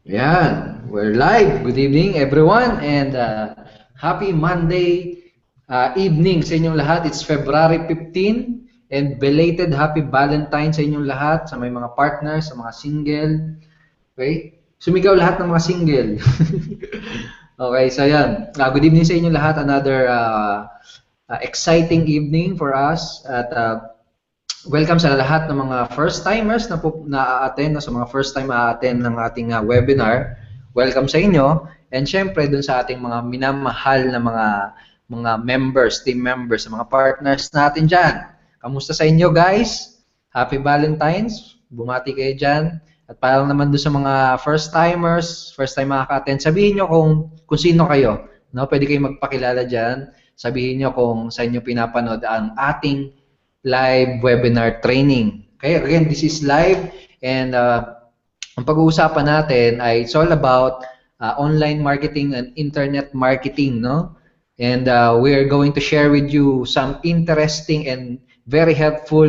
Yan, we're live. Good evening, everyone, and happy Monday evening sa inyong lahat. It's February 15, and belated happy Valentine sa inyong lahat, sa may mga partners, sa mga single. Okay? Sumigaw lahat ng mga single. Okay, so yan. Good evening sa inyong lahat. Another exciting evening for us. At welcome sa lahat ng mga first-timers na a-attend, sa mga first-time a-attend ng ating webinar. Welcome sa inyo. And syempre, dun sa ating mga minamahal na mga members, team members, sa mga partners natin dyan. Kamusta sa inyo, guys? Happy Valentine's. Bumati kayo dyan. At parang naman dun sa mga first-timers, first-time makaka-attend, sabihin nyo kung sino kayo. No? Pwede kayong magpakilala dyan. Sabihin nyo kung sa inyo pinapanood ang ating live webinar training. Okay, again, this is live and ang pag-uusapan natin ay it's all about online marketing and internet marketing, no? And we are going to share with you some interesting and very helpful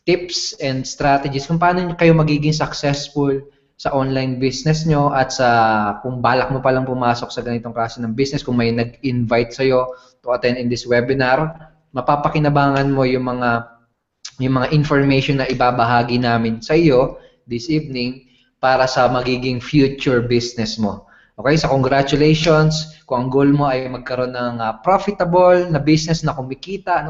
tips and strategies kung paano kayo magiging successful sa online business nyo at sa kung balak mo palang pumasok sa ganitong klase ng business, kung may nag-invite sa'yo to attend in this webinar, mapapakinabangan mo yung mga information na ibabahagi namin sa iyo this evening para sa magiging future business mo. Okay, so congratulations kung ang goal mo ay magkaroon ng profitable na business na kumikita,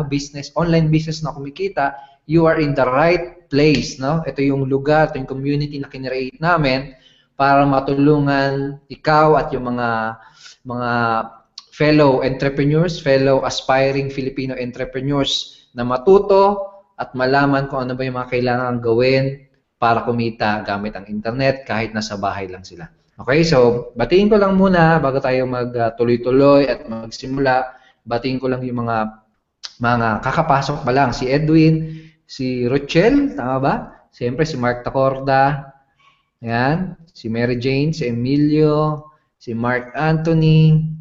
online business na kumikita, you are in the right place, no? Ito yung lugar, ito yung community na kinreate namin para matulungan ikaw at yung mga fellow entrepreneurs, fellow aspiring Filipino entrepreneurs na matuto at malaman kung ano ba yung mga kailangan gawin para kumita gamit ang internet kahit nasa bahay lang sila. Okay, so batiin ko lang muna bago tayo magtuloy-tuloy at magsimula. Batiin ko lang yung mga kakapasok pa lang. Si Edwin, si Rochelle, tama ba? Siyempre si Mark Tacorda, yan, si Mary Jane, si Emilio, si Mark Anthony,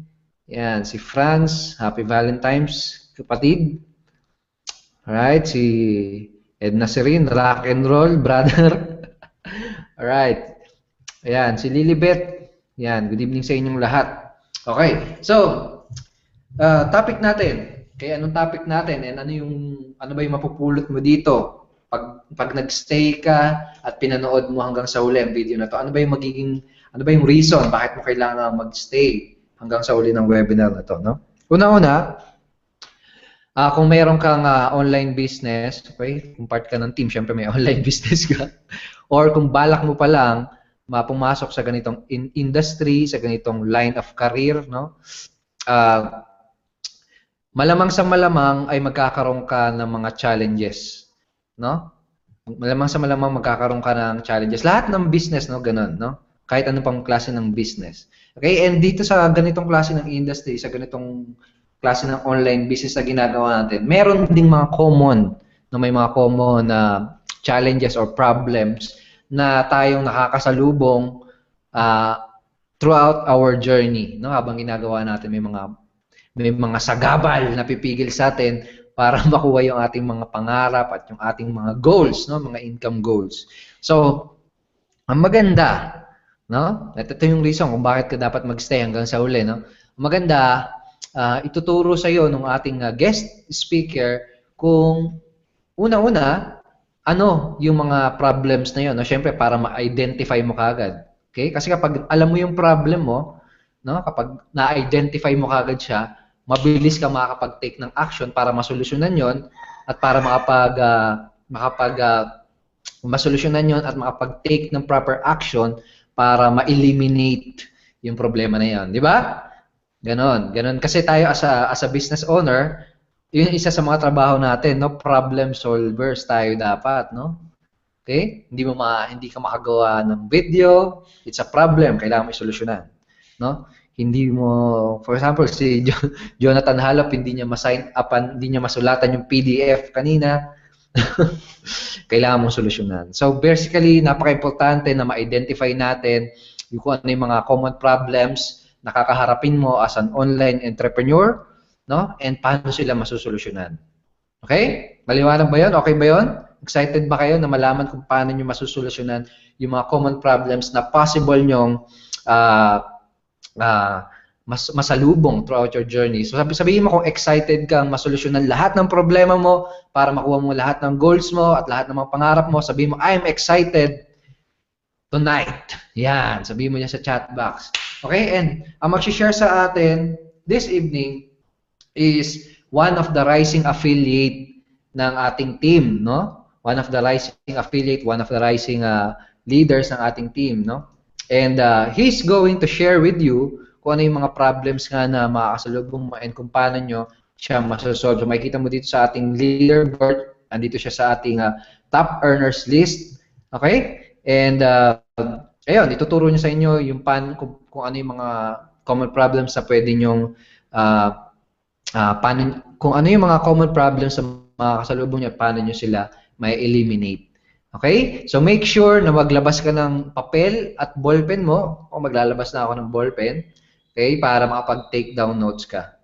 yan, si Franz, Happy Valentine's, kapatid. Alright, si Edna Serin, rock and roll, brother. Alright. Ayan, si Lilibet. Yan, good evening sa inyong lahat. Okay, so, topic natin. Okay, anong topic natin? And ano ba yung mapupulot mo dito? Pag nag-stay ka at pinanood mo hanggang sa uli ang video na to, ano ba yung reason bakit mo kailangan mag-stay hanggang sa uli ng webinar na to, no? Una-una, kung mayroon kang online business, okay, kung part ka ng team, syempre may online business ka, or kung balak mo pa lang pumasok sa ganitong industry, sa ganitong line of career, no? Malamang sa malamang ay magkakaroon ka ng mga challenges, no? Malamang sa malamang magkakaroon ka ng challenges. Lahat ng business, no, ganun, no? Kahit anong pang klase ng business. Okay, and dito sa ganitong klase ng industry, sa ganitong klase ng online business na ginagawa natin, meron ding mga common, no, may mga common challenges or problems na tayong nakakasalubong throughout our journey, no? Habang ginagawa natin, may mga sagabal na pipigil sa atin para makuha yung ating mga pangarap at yung ating mga goals, no, mga income goals. So, ang maganda, no? At ito yung reason kung bakit ka dapat magstay hanggang sa uli, no? Maganda, ituturo sa iyo ng ating guest speaker kung una-una ano yung mga problems na 'yon, no? Syempre para ma-identify mo kaagad. Okay? Kasi kapag alam mo yung problem mo, no? Kapag na-identify mo kaagad siya, mabilis ka makakapag-take ng action para masolusyonan 'yon at para masolusyonan 'yon at makapag-take ng proper action para ma-eliminate yung problema na 'yon, di ba? Ganon. Kasi tayo as a business owner, yun isa sa mga trabaho natin, no? Problem solvers tayo dapat, no? Okay? Hindi ka makagawa ng video, it's a problem, kailangan mo isolusyonan, no? Hindi mo, for example, si Jonathan Halop, hindi niya ma-sign up, hindi niya masulatan yung PDF kanina. Kailangan mong solusyonan. So basically, napaka-importante na ma-identify natin kung ano yung mga common problems na kakaharapin mo as an online entrepreneur, no? And paano sila masusolusyonan. Okay? Maliwanag ba 'yon? Okay ba 'yon? Excited ba kayo na malaman kung paano nyo masusolusyonan yung mga common problems na possible nyong masalubong throughout your journey? So sabihin mo kung excited kang masolusyonan lahat ng problema mo para makuha mo lahat ng goals mo at lahat ng mga pangarap mo. Sabihin mo, I'm excited tonight. Yan, sabihin mo yan sa chat box. Okay, and ang mag-share sa atin this evening is one of the rising affiliate ng ating team, no? One of the rising affiliate, one of the rising leaders ng ating team, no? And he's going to share with you kung ano yung mga problems nga na makakasalubong mo and kung paano nyo siya masasolve. So, makikita mo dito sa ating leaderboard, andito siya sa ating top earners list. Okay? And ayun, ituturo niya sa inyo yung kung ano yung mga common problems na pwede nyong kung ano yung mga common problems sa mga kasalubong niya, paano nyo sila may eliminate. Okay? So make sure na maglabas ka ng papel at ballpen mo. O maglalabas na ako ng ballpen. Okay? Para makapag-take down notes ka.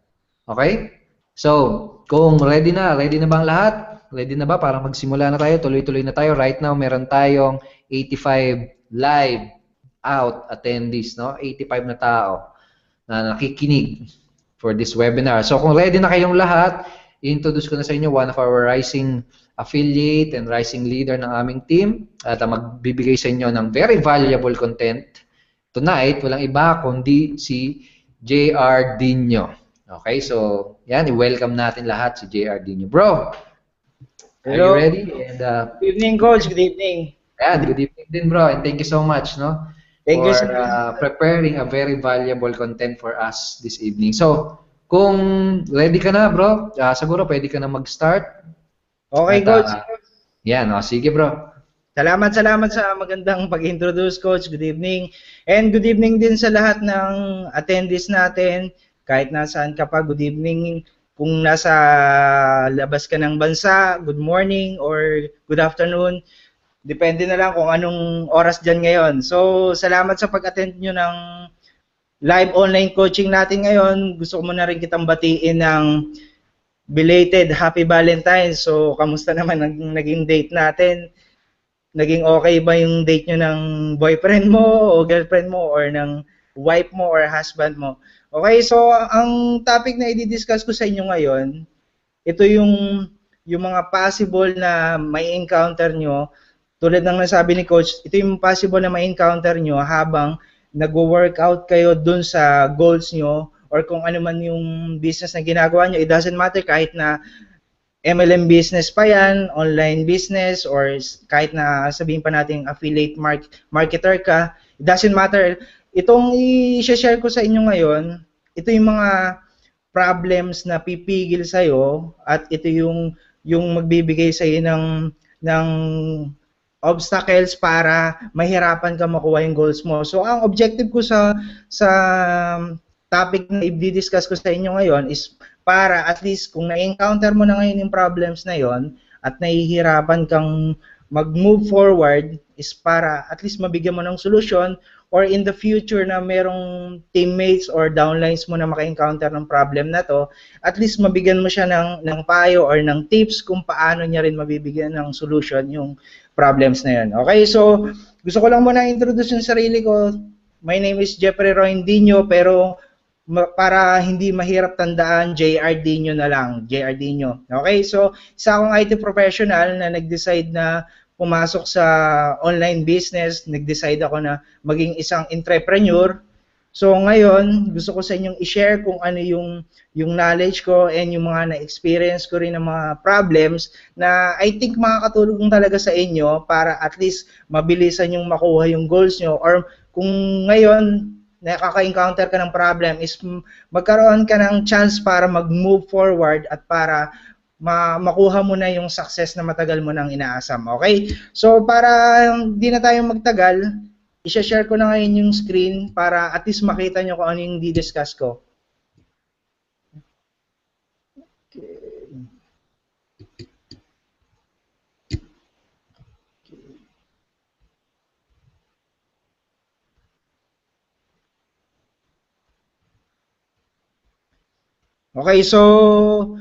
Okay? So, kung ready na ba ang lahat? Ready na ba para magsimula na tayo? Tuloy-tuloy na tayo. Right now, meron tayong 85 live out attendees, no? 85 na tao na nakikinig for this webinar. So kung ready na kayong lahat, i-introduce ko na sa inyo one of our rising affiliate and rising leader ng aming team at magbibigay sa inyo ng very valuable content tonight. Walang iba kundi si JR Dino. Okay, so yan, i-welcome natin lahat si JR Dino. Bro, hello. Are you ready? And, good evening, Coach. Good evening. Yan, good evening din, bro. And thank you so much, no? Thank you for preparing a very valuable content for us this evening. So, kung ready ka na, bro, siguro pwede ka na mag-start. Okay, Coach. Yan, sige, bro. Salamat sa magandang pag-introduce, Coach. Good evening. And good evening din sa lahat ng attendees natin. Kahit nasaan ka pa, good evening. Kung nasa labas ka ng bansa, good morning or good afternoon. Depende na lang kung anong oras dyan ngayon. So, salamat sa pag-attend nyo ng live online coaching natin ngayon. Gusto ko muna rin kitang batiin ng belated Happy Valentine's. So, kamusta naman ang naging date natin? Naging okay ba yung date nyo ng boyfriend mo o girlfriend mo or ng wife mo or husband mo? Okay, so ang topic na i-discuss ko sa inyo ngayon, ito yung mga possible na may encounter nyo. Tulad ng nasabi ni Coach, ito yung possible na ma-encounter nyo habang nag-workout kayo dun sa goals nyo or kung ano man yung business na ginagawa nyo. It doesn't matter kahit na MLM business pa yan, online business, or kahit na sabihin pa natin affiliate marketer ka. It doesn't matter. Itong i-share ko sa inyo ngayon, ito yung mga problems na pipigil sa'yo at ito yung magbibigay sa'yo ng obstacles para mahirapan ka makuha yung goals mo. So, ang objective ko sa topic na i-discuss ko sa inyo ngayon is para at least kung na-encounter mo na ngayon yung problems na yon at nahihirapan kang mag-move forward is para at least mabigyan mo ng solusyon or in the future na merong teammates or downlines mo na maka-encounter ng problem na to, at least mabigyan mo siya ng payo or ng tips kung paano niya rin mabibigyan ng solution yung problems na yun. Okay, so gusto ko lang muna introduce yung sarili ko. My name is Jeffrey Roindino, pero para hindi mahirap tandaan, JR Dino na lang. JR Dino. Okay, so isa akong IT professional na nag-decide na pumasok sa online business. Nag-decide ako na maging isang entrepreneur. So ngayon, gusto ko sa inyong i-share kung ano yung knowledge ko and yung mga na-experience ko rin ng mga problems na I think makakatulong talaga sa inyo para at least mabilisan yung makuha yung goals nyo or kung ngayon nakaka-encounter ka ng problem is magkaroon ka ng chance para mag-move forward at para makuha mo na yung success na matagal mo nang inaasam. Okay? So para hindi na tayo magtagal, i-share ko na ngayon yung screen para at least makita nyo kung ano yung di-discuss ko. Okay, so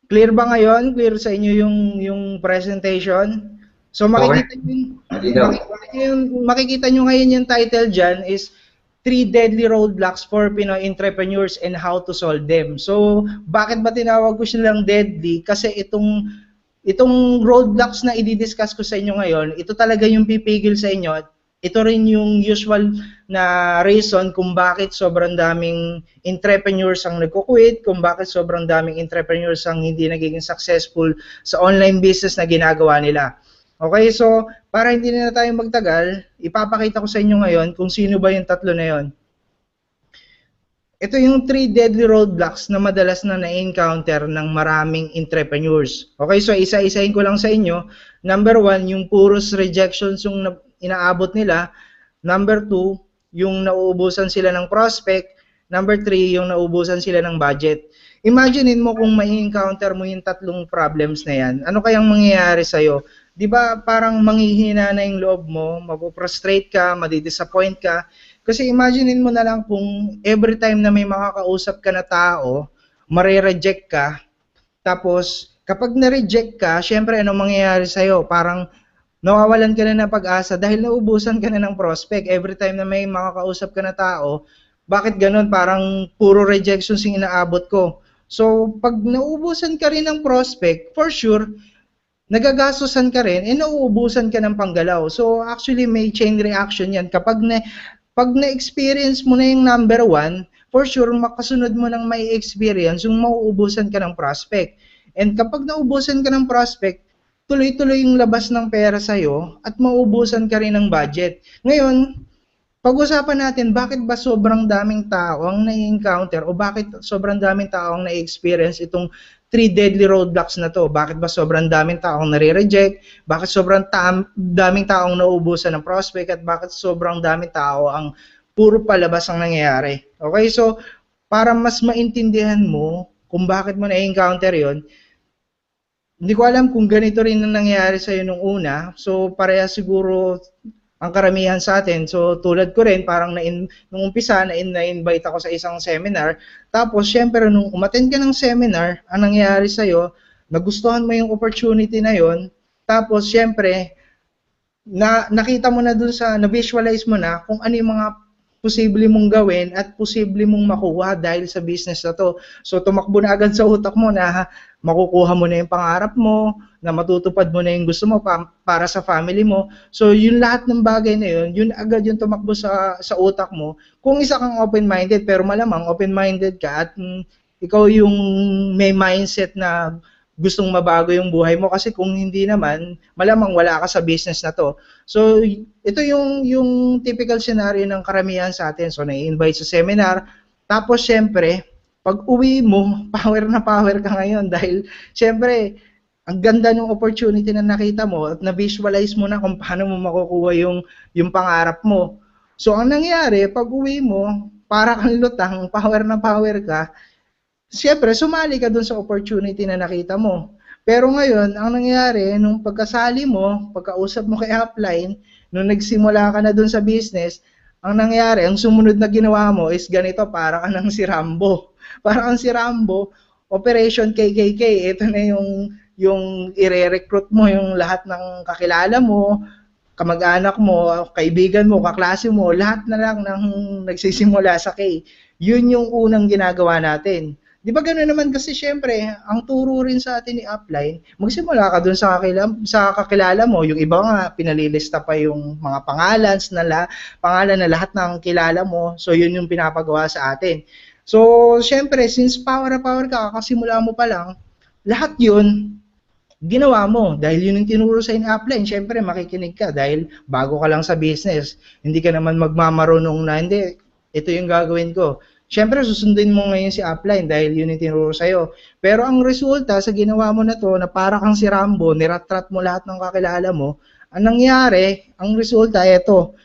Clear ba ngayon? Clear sa inyo yung presentation? So makikita nyo ngayon yung title dyan is 3 Deadly Roadblocks for Pinoy Entrepreneurs and How to Solve Them. So, bakit ba tinawag ko silang deadly? Kasi itong roadblocks na i-discuss ko sa inyo ngayon, ito talaga yung pipigil sa inyo. Ito rin yung usual na reason kung bakit sobrang daming entrepreneurs ang nagko-quit, kung bakit sobrang daming entrepreneurs ang hindi nagiging successful sa online business na ginagawa nila. Okay, so para hindi na tayo magtagal, ipapakita ko sa inyo ngayon kung sino ba yung tatlo na yon. Ito yung 3 deadly roadblocks na madalas na na-encounter ng maraming entrepreneurs. Okay, so isa-isahin ko lang sa inyo. Number 1, yung puros rejections yung inaabot nila. Number 2, yung nauubusan sila ng prospect. Number 3, yung nauubusan sila ng budget. Imaginein mo kung may encounter mo yung tatlong problems na yan. Ano kayang mangyayari sa'yo? Di ba parang manghihina na yung loob mo, mapuprostrate ka, madidisappoint ka. Kasi imaginein mo na lang kung every time na may makakausap ka na tao, mare-reject ka. Tapos kapag na-reject ka, syempre ano mangyayari sa'yo? Parang nawawalan ka na ng pag-asa dahil naubusan ka na ng prospect. Every time na may makakausap ka na tao, bakit ganun? Parang puro rejections yung inaabot ko. So pag naubusan ka rin ng prospect, for sure, nagagastosan ka rin, nauubusan ka ng panggalaw. So, actually, may chain reaction yan. Pag na-experience mo na yung number 1, for sure, makasunod mo ng may experience, yung mauubusan ka ng prospect. And kapag naubusan ka ng prospect, tuloy-tuloy yung labas ng pera sa'yo at mauubusan ka rin ng budget. Ngayon, pag-usapan natin, bakit ba sobrang daming tao ang na-encounter o bakit sobrang daming tao ang na-experience itong 3 deadly roadblocks na to? Bakit ba sobrang daming taong nare-reject? Bakit sobrang daming taong nauubusan ng prospect? At bakit sobrang daming tao ang puro palabas ang nangyayari? Okay, so para mas maintindihan mo kung bakit mo na-encounter yon, hindi ko alam kung ganito rin ang nangyayari sa'yo nung una. So pareha siguro ang karamihan sa atin. So tulad ko rin, parang nung umpisa, na-invite ako sa isang seminar. Tapos syempre nung umattend ka ng seminar, ang nangyayari sa'yo, nagustuhan mo yung opportunity na yon. Tapos syempre, nakita mo na dun na-visualize mo na kung ano yung mga posible mong gawin at posible mong makuha dahil sa business na to. So tumakbo na agad sa utak mo na makukuha mo na yung pangarap mo, na matutupad mo na yung gusto mo para sa family mo. So yung lahat ng bagay na yun agad yung tumakbo sa utak mo. Kung isa kang open-minded, pero malamang open-minded ka at ikaw yung may mindset na gustong mabago yung buhay mo, kasi kung hindi naman, malamang wala ka sa business na to. So, ito yung typical scenario ng karamihan sa atin. So, na-invite sa seminar, tapos syempre, pag uwi mo, power na power ka ngayon dahil syempre, ang ganda ng opportunity na nakita mo at na-visualize mo na kung paano mo makukuha yung pangarap mo. So, ang nangyari, pag uwi mo, para kang lutang, power na power ka, siyempre, sumali ka dun sa opportunity na nakita mo. Pero ngayon, ang nangyayari, nung pagkasali mo, pagkausap mo kay upline, nung nagsimula ka na dun sa business, ang nangyayari, ang sumunod na ginawa mo is ganito, para ka ng si Rambo. Para kang si Rambo, Operation KKK, ito na yung ire-recruit mo yung lahat ng kakilala mo, kamag-anak mo, kaibigan mo, kaklase mo, lahat na lang ng nagsisimula sa K. Yun yung unang ginagawa natin. Di ba gano'n naman kasi syempre, ang turo rin sa atin ni upline, magsimula ka dun sa kakilala mo. Yung iba nga, pinalilista pa yung mga pangalan na lahat ng kilala mo. So, yun yung pinapagawa sa atin. So, syempre, since power na power ka, kasimula mo pa lang, lahat yun, ginawa mo. Dahil yun yung tinuro sa in-upline, syempre, makikinig ka dahil bago ka lang sa business. Hindi ka naman magmamarunong na, hindi, ito yung gagawin ko. Siyempre, susundin mo ngayon si upline dahil yun yung tinuro sa'yo. Pero ang resulta sa ginawa mo na to, na para kang si Rambo, niratrat mo lahat ng kakilala mo, ang nangyari, ang resulta, eto,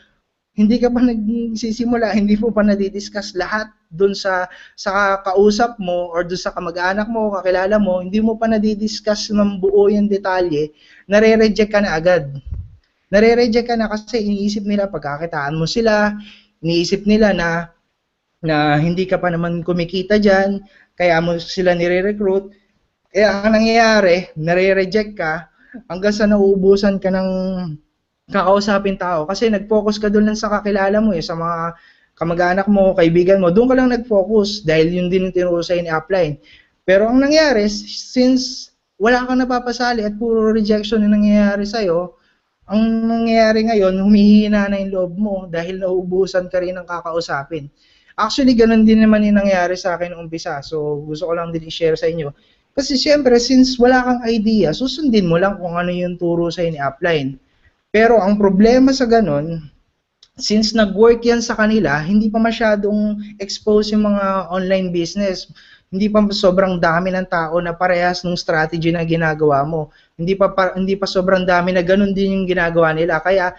hindi ka pa nagsisimula, hindi mo pa nadidiscuss lahat dun sa kausap mo or dun sa kamag-anak mo, kakilala mo, hindi mo pa nadidiscuss ng buo yung detalye, nare-reject ka na agad. Nare-reject ka na kasi iniisip nila pagkakitaan mo sila, iniisip nila na hindi ka pa naman kumikita dyan, kaya mo sila nire-recruit. Kaya ang nangyayari, nare-reject ka hanggang sa nauubusan ka ng kakausapin tao kasi nag-focus ka doon lang sa kakilala mo sa mga kamag-anak mo, kaibigan mo, doon ka lang nag-focus dahil yun din yung tinuro sa'yo ni upline. Pero ang nangyari, since wala kang napapasali at puro rejection yung nangyayari sa'yo, ang nangyayari ngayon, humihina na yung loob mo dahil nauubusan ka rin ng kakausapin. Actually, ganun din naman yung nangyari sa akin umpisa. So, gusto ko lang din i-share sa inyo. Kasi siyempre, since wala kang idea, susundin mo lang kung ano yung turo sa'yo ni upline. Pero ang problema sa ganun, since nag-work yan sa kanila, hindi pa masyadong expose yung mga online business. Hindi pa sobrang dami ng tao na parehas ng strategy na ginagawa mo. Hindi pa sobrang dami na ganun din yung ginagawa nila. Kaya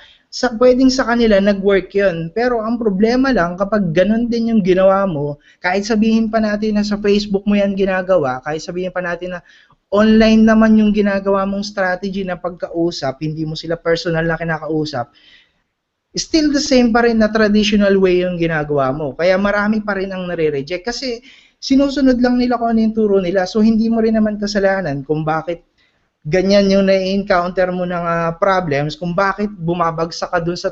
pwedeng sa kanila nag-work yun. Pero ang problema lang kapag ganun din yung ginawa mo, kahit sabihin pa natin na sa Facebook mo yan ginagawa, kahit sabihin pa natin na online naman yung ginagawa mong strategy na pagkausap, hindi mo sila personal na kinakausap, still the same pa rin na traditional way yung ginagawa mo. Kaya marami pa rin ang nare-reject kasi sinusunod lang nila kung ano yung turo nila. So hindi mo rin naman kasalanan kung bakit ganyan yung na-encounter mo ng problems, kung bakit bumabagsak ka dun sa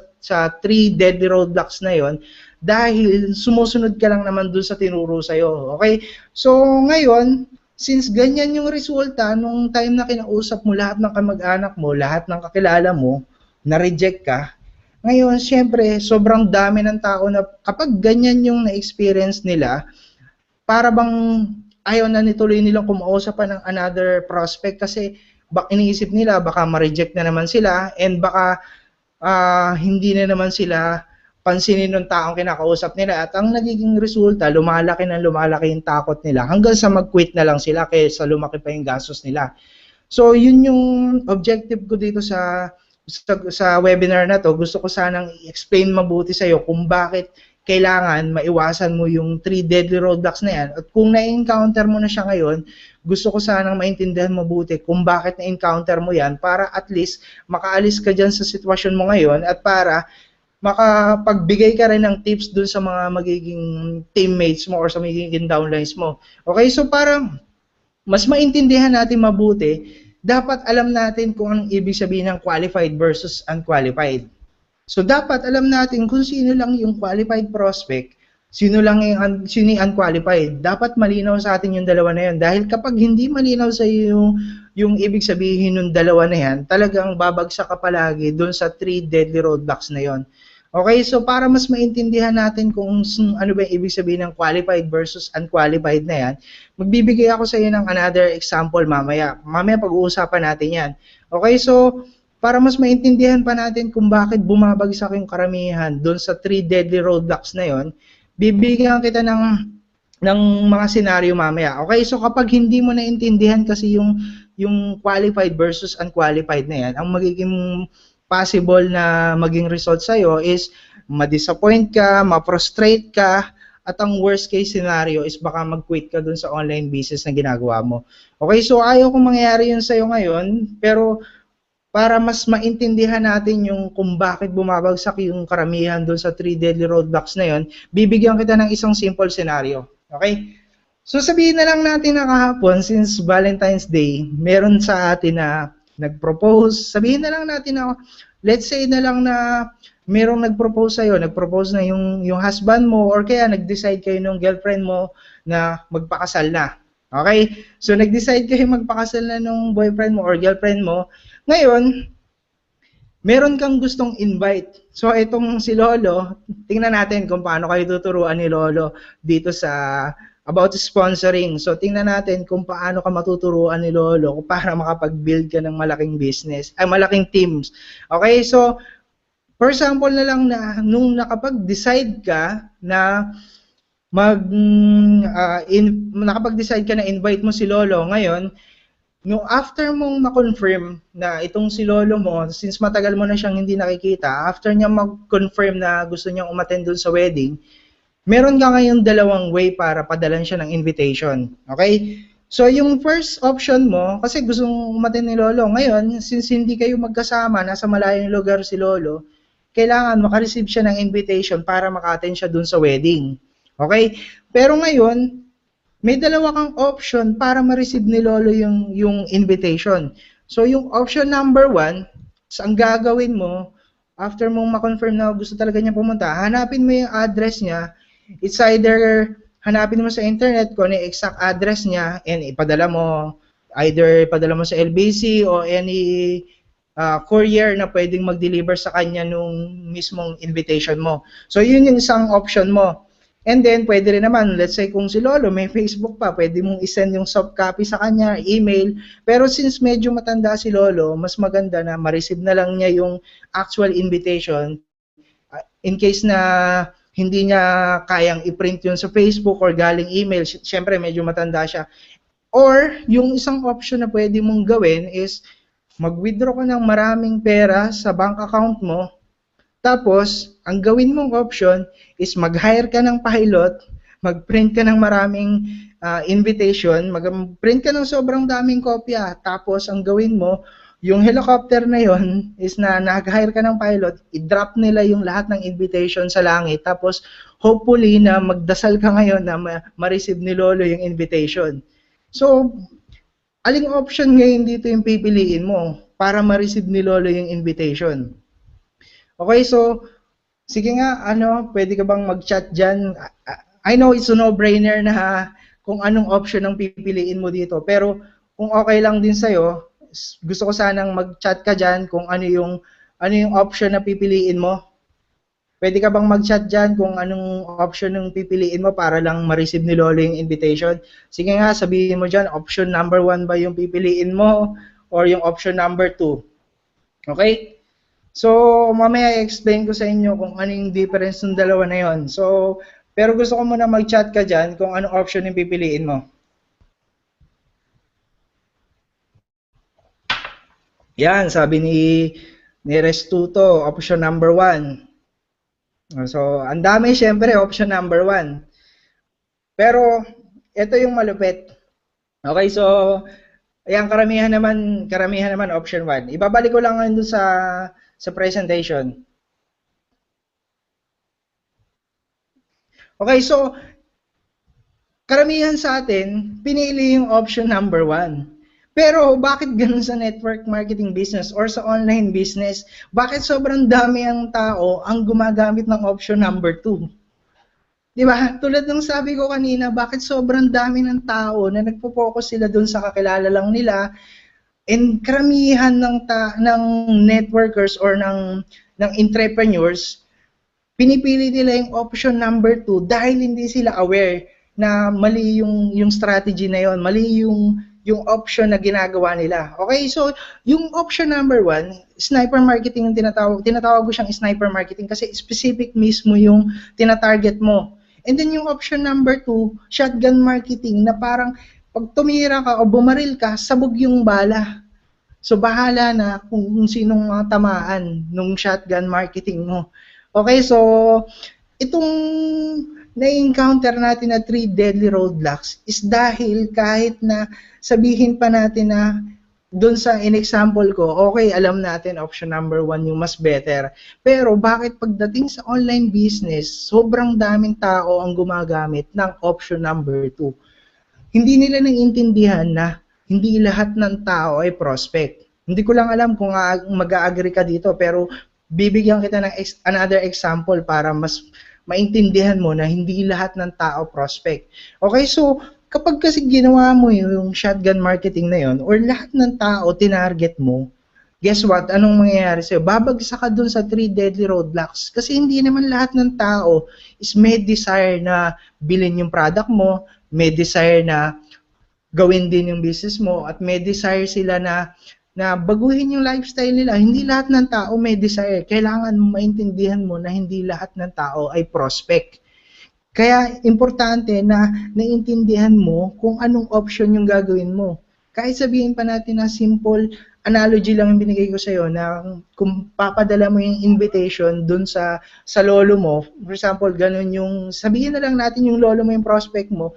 3 deadly roadblocks na yon dahil sumusunod ka lang naman dun sa tinuro sa'yo. Okay? So ngayon, since ganyan yung resulta, nung time na kinausap mo lahat ng kamag-anak mo, lahat ng kakilala mo, na-reject ka, ngayon, syempre, sobrang dami ng tao na kapag ganyan yung na-experience nila, para bang ayaw na nituloy nilang kumausap pa ng another prospect kasi iniisip nila baka ma-reject na naman sila and baka hindi na naman sila pansinin ng taong kinakausap nila at ang nagiging resulta, lumalaki yung takot nila hanggang sa mag-quit na lang sila kaysa lumaki pa yung gastos nila. So, yun yung objective ko dito sa webinar na to. Gusto ko sanang i-explain mabuti sa'yo kung bakit kailangan maiwasan mo yung 3 deadly roadblocks na yan. At kung na-encounter mo na siya ngayon, gusto ko sanang maintindihan mabuti kung bakit na-encounter mo yan para at least makaalis ka dyan sa sitwasyon mo ngayon at para makapagbigay ka rin ng tips dun sa mga magiging teammates mo or sa magiging downlines mo. Okay, so para mas maintindihan natin mabuti, dapat alam natin kung anong ibig sabihin ng qualified versus unqualified. So dapat alam natin kung sino lang yung qualified prospect, sino yung unqualified. Dapat malinaw sa atin yung dalawa na yan. Dahil kapag hindi malinaw sa iyo yung ibig sabihin ng dalawa na yan, talagang babagsak ka palagi doon sa 3 deadly roadblocks na yon. Okay, so para mas maintindihan natin kung ano ba yung ibig sabihin ng qualified versus unqualified na yan, magbibigay ako sa iyo ng another example mamaya. Mamaya pag-uusapan natin yan. Okay, so para mas maintindihan pa natin kung bakit bumabagsak yung karamihan doon sa 3 deadly roadblocks na yon, bibigyan kita ng mga senaryo mamaya. Okay, so kapag hindi mo naintindihan kasi yung qualified versus unqualified na yan, ang magiging possible na maging result sa'yo is ma-disappoint ka, ma-frustrate ka, at ang worst case scenario is baka mag-quit ka dun sa online business na ginagawa mo. Okay, so ayaw kong mangyari yun sa'yo ngayon, pero para mas maintindihan natin yung kung bakit bumabagsak yung karamihan dun sa 3 deadly roadblocks na yun, bibigyan kita ng isang simple scenario. Okay? So sabihin na lang natin na kahapon, since Valentine's Day, meron sa atin na nag-propose, sabihin na lang natin na, let's say na lang na merong nag-propose sa'yo, nag-propose na yung husband mo or kaya nag-decide kayo ng girlfriend mo na magpakasal na. Okay? So nag-decide kayo magpakasal na ng boyfriend mo or girlfriend mo. Ngayon, meron kang gustong invite. So itong si Lolo, tingnan natin kung paano kayo tuturuan ni Lolo dito sa about sponsoring. So, tingnan natin kung paano ka matuturuan ni Lolo para makapag-build ka ng malaking business, malaking teams. Okay, so, for example na lang na nung nakapag-decide ka na nakapag-decide ka na invite mo si Lolo, ngayon, no after mong ma-confirm na itong si Lolo mo, since matagal mo na siyang hindi nakikita, after niya mag-confirm na gusto niyang umattend dun sa wedding, meron ka ngayon dalawang way para padalan siya ng invitation. Okay? So, yung first option mo, kasi gusto mong umattend ni Lolo, ngayon, since hindi kayo magkasama, nasa malayong lugar si Lolo, kailangan makareceive siya ng invitation para maka-attend siya dun sa wedding. Okay? Pero ngayon, may dalawa kang option para ma-receive ni Lolo yung invitation. So, yung option number 1, ang gagawin mo, after mong ma-confirm na gusto talaga niya pumunta, hanapin mo yung address niya. It's either hanapin mo sa internet kung ano yung exact address niya and ipadala mo, either ipadala mo sa LBC o any courier na pwedeng mag-deliver sa kanya nung mismong invitation mo. So, yun yung isang option mo. And then, pwede rin naman, let's say kung si Lolo may Facebook pa, pwede mong isend yung soft copy sa kanya, email. Pero since medyo matanda si Lolo, mas maganda na ma-receive na lang niya yung actual invitation in case na hindi niya kayang i-print yun sa Facebook or galing email. Siyempre, medyo matanda siya. Or, yung isang option na pwede mong gawin is mag-withdraw ka ng maraming pera sa bank account mo. Tapos, ang gawin mong option is mag-hire ka ng pilot, mag-print ka ng maraming invitation, mag-print ka ng sobrang daming kopya. Tapos, ang gawin mo, yung helicopter na yon is na nag-hire ka ng pilot, i-drop nila yung lahat ng invitation sa langit. Tapos, hopefully na magdasal ka ngayon na ma-receive ni Lolo yung invitation. So, aling option ngayon dito yung pipiliin mo para ma-receive ni Lolo yung invitation? Okay, so, sige nga, pwede ka bang mag-chat dyan? I know it's a no-brainer na kung anong option ang pipiliin mo dito. Pero, kung okay lang din sa'yo, gusto ko sanang mag-chat ka dyan kung ano yung option na pipiliin mo. Pwede ka bang mag-chat dyan kung anong option yung pipiliin mo para lang ma-receive ni Lolo yung invitation? Sige nga, sabihin mo dyan, option number 1 ba yung pipiliin mo or yung option number 2? Okay? So, mamaya i-explain ko sa inyo kung ano yung difference ng dalawa na yon. So, pero gusto ko muna mag-chat ka dyan kung anong option yung pipiliin mo. Yan, sabi ni Restuto, option number 1. So, ang dami syempre, option number 1. Pero, ito yung malupit. Okay, so, ayan, karamihan naman option 1. Ibabalik ko lang ngayon doon sa presentation. Okay, so, karamihan sa atin, pinili yung option number 1. Pero, bakit ganun sa network marketing business or sa online business? Bakit sobrang dami ang tao ang gumagamit ng option number 2? Diba? Tulad ng sabi ko kanina, bakit sobrang dami ng tao na nagpo-focus sila dun sa kakilala lang nila, and karamihan ng networkers or ng entrepreneurs, pinipili nila yung option number 2 dahil hindi sila aware na mali yung strategy na yon, mali yung option na ginagawa nila. Okay, so yung option number 1, sniper marketing yung tinatawag ko siyang sniper marketing kasi specific mismo yung tinatarget mo. And then yung option number 2, shotgun marketing na parang pag tumira ka o bumaril ka, sabog yung bala. So, bahala na kung sinong mga tamaan nung shotgun marketing mo. Okay, so, itong na-encounter natin na 3 deadly roadblocks is dahil kahit na sabihin pa natin na doon sa in-example ko, okay, alam natin option number 1 yung mas better. Pero bakit pagdating sa online business, sobrang daming tao ang gumagamit ng option number 2? Hindi nila naiintindihan na hindi lahat ng tao ay prospect. Hindi ko lang alam kung mag-a-agree ka dito, pero bibigyan kita ng another example para mas maintindihan mo na hindi lahat ng tao prospect. Okay, so kapag kasi ginawa mo yung shotgun marketing na yon or lahat ng tao tinarget mo, guess what? Anong mangyayari sa'yo? Babagsak ka dun sa 3 deadly roadblocks kasi hindi naman lahat ng tao is may desire na bilhin yung product mo, may desire na gawin din yung business mo, at may desire sila na baguhin yung lifestyle nila. Hindi lahat ng tao may desire. Kailangan maintindihan mo na hindi lahat ng tao ay prospect. Kaya importante na naiintindihan mo kung anong option yung gagawin mo. Kahit sabihin pa natin na simple analogy lang yung binigay ko sa'yo na kung papadala mo yung invitation dun sa lolo mo, for example, ganun yung, sabihin na lang natin yung lolo mo yung prospect mo,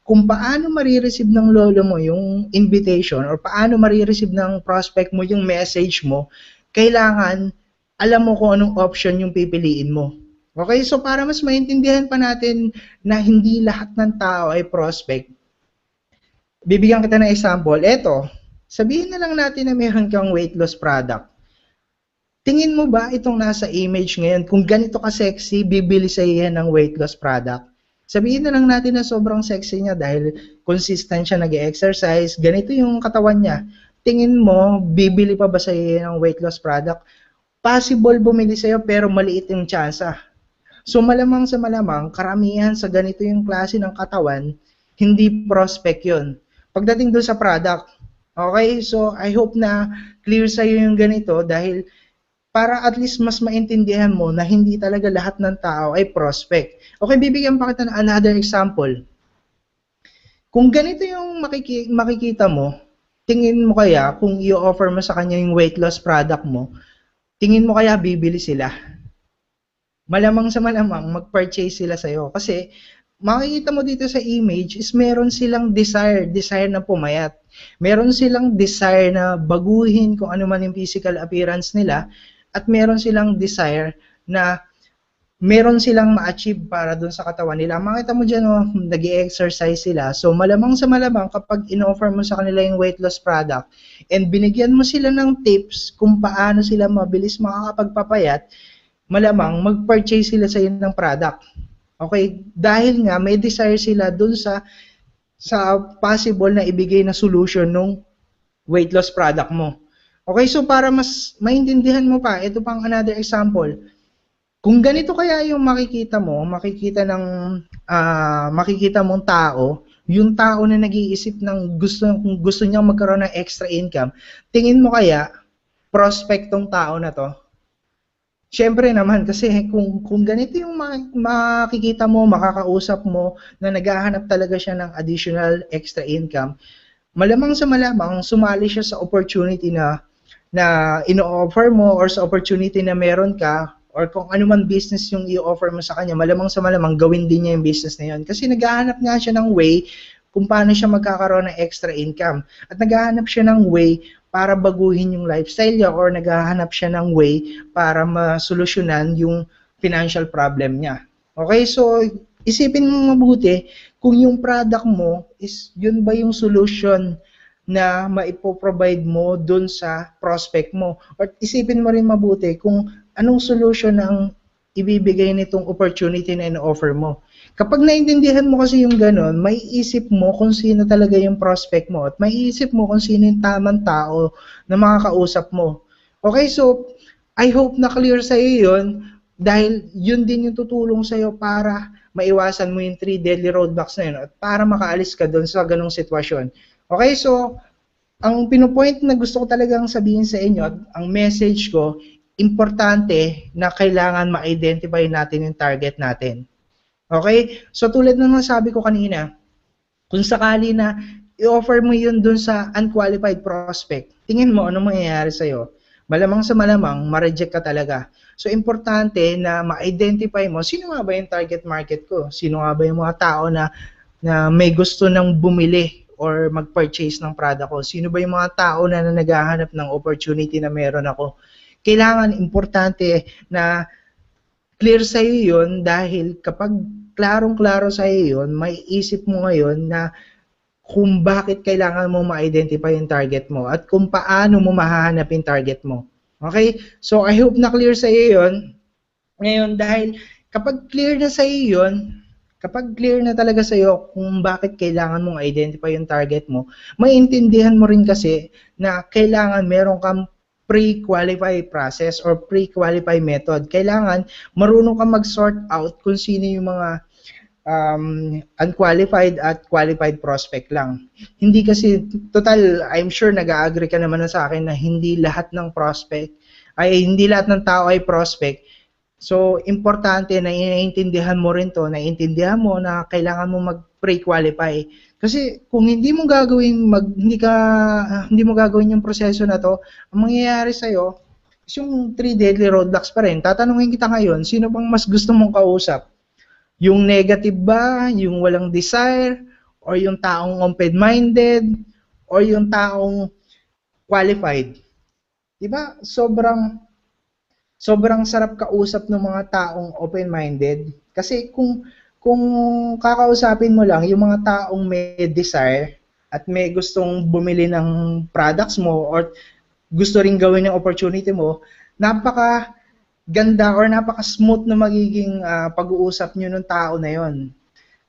kung paano marireceive ng lolo mo yung invitation or paano marireceive ng prospect mo yung message mo, kailangan alam mo kung anong option yung pipiliin mo. Okay, so para mas maintindihan pa natin na hindi lahat ng tao ay prospect, bibigyan kita ng example. Eto, sabihin na lang natin na meron kang weight loss product. Tingin mo ba itong nasa image ngayon, kung ganito ka-sexy, bibili sa yan ng weight loss product? Sabihin na lang natin na sobrang sexy niya dahil consistent siya nag-exercise, ganito yung katawan niya. Tingin mo, bibili pa ba sa yan ng weight loss product? Possible bumili sa'yo pero maliit yung tsansa. So malamang sa malamang, karamihan sa ganito yung klase ng katawan, hindi prospect yun. Pagdating doon sa product, okay, so I hope na clear sa'yo yung ganito dahil para at least mas maintindihan mo na hindi talaga lahat ng tao ay prospect. Okay, bibigyan pa kita ng another example. Kung ganito yung makikita mo, tingin mo kaya kung i-offer mo sa kanya yung weight loss product mo, tingin mo kaya bibili sila? Malamang sa malamang mag-purchase sila sa'yo. Kasi makikita mo dito sa image is meron silang desire na pumayat. Meron silang desire na baguhin kung ano man yung physical appearance nila. At meron silang desire na meron silang ma-achieve para dun sa katawan nila. Makita mo dyan, oh, nag-i-exercise sila. So, malamang sa malamang, kapag in-offer mo sa kanila yung weight loss product and binigyan mo sila ng tips kung paano sila mabilis makakapagpapayat, malamang mag-purchase sila sa iyo ng product. Okay? Dahil nga, may desire sila dun sa possible na ibigay na solution ng weight loss product mo. Okay, so para mas maintindihan mo pa, ito pang another example. Kung ganito kaya yung makikita mong tao, yung tao na nag-iisip ng gusto niyang magkaroon ng extra income, tingin mo kaya prospect tong tao na to? Siyempre naman kasi kung ganito yung makikita mo, makakausap mo na naghahanap talaga siya ng additional extra income, malamang sa malamang sumali siya sa opportunity na ino-offer mo or sa opportunity na meron ka or kung ano man business yung i-offer mo sa kanya, malamang sa malamang gawin din niya yung business na yun. Kasi naghahanap nga siya ng way kung paano siya magkakaroon ng extra income. At naghahanap siya ng way para baguhin yung lifestyle niya or naghahanap siya ng way para masolusyonan yung financial problem niya. Okay, so isipin mo mabuti kung yung product mo is yun ba yung solution na maipoprovide mo dun sa prospect mo. Or isipin mo rin mabuti kung anong solution ang ibibigay nitong opportunity na in-offer mo. Kapag naintindihan mo kasi yung ganon, may isip mo kung sino talaga yung prospect mo at may isip mo kung sino yung tamang tao na makakausap mo. Okay, so I hope na clear sa'yo yun dahil yun din yung tutulong sa'yo para maiwasan mo yung 3 deadly roadblocks na yun at para makaalis ka dun sa ganong sitwasyon. Okay, so ang pinupoint na gusto ko talagang sabihin sa inyo, ang message ko, importante na kailangan ma-identify natin yung target natin. Okay? So tulad ng nasabi ko kanina, kung sakali na i-offer mo yun dun sa unqualified prospect, tingin mo anong mangyayari sa'yo. Malamang sa malamang, ma-reject ka talaga. So importante na ma-identify mo, sino nga ba yung target market ko? Sino nga ba yung mga tao na may gusto ng bumili or mag-purchase ng product ko? Sino ba yung mga tao na naghahanap ng opportunity na meron ako? Kailangan, importante na clear sa iyo yun dahil kapag klarong-klaro sa iyo yun, may isip mo ngayon na kung bakit kailangan mo ma-identify yung target mo at kung paano mo mahahanap yung target mo. Okay? So, I hope na clear sa iyo yun. Ngayon, dahil kapag clear na sa iyo yun, kapag clear na talaga sa iyo kung bakit kailangan mong identify yung target mo, maintindihan mo rin kasi na kailangan meron kang pre-qualify process or pre-qualify method. Kailangan marunong kang mag-sort out kung sino yung mga unqualified at qualified prospect lang. Hindi kasi, total, I'm sure nag-agree ka naman na sa akin na hindi lahat ng prospect, hindi lahat ng tao ay prospect. So, importante na naiintindihan mo rin to, naiintindihan mo na kailangan mo mag-pre-qualify. Kasi kung hindi mo gagawin hindi mo gagawin yung proseso na to, ang mangyayari sa iyo is yung 3 deadly roadblocks pa rin. Tatanungin kita ngayon, sino bang mas gusto mong kausap? Yung negative ba, yung walang desire, or yung taong open-minded, or yung taong qualified? Diba? Sobrang sarap kausap ng mga taong open-minded kasi kung kakausapin mo lang yung mga taong may desire, at may gustong bumili ng products mo or gusto ring gawin yung opportunity mo, napaka ganda or napaka-smooth na magiging pag-uusap nyo ng tao na yon.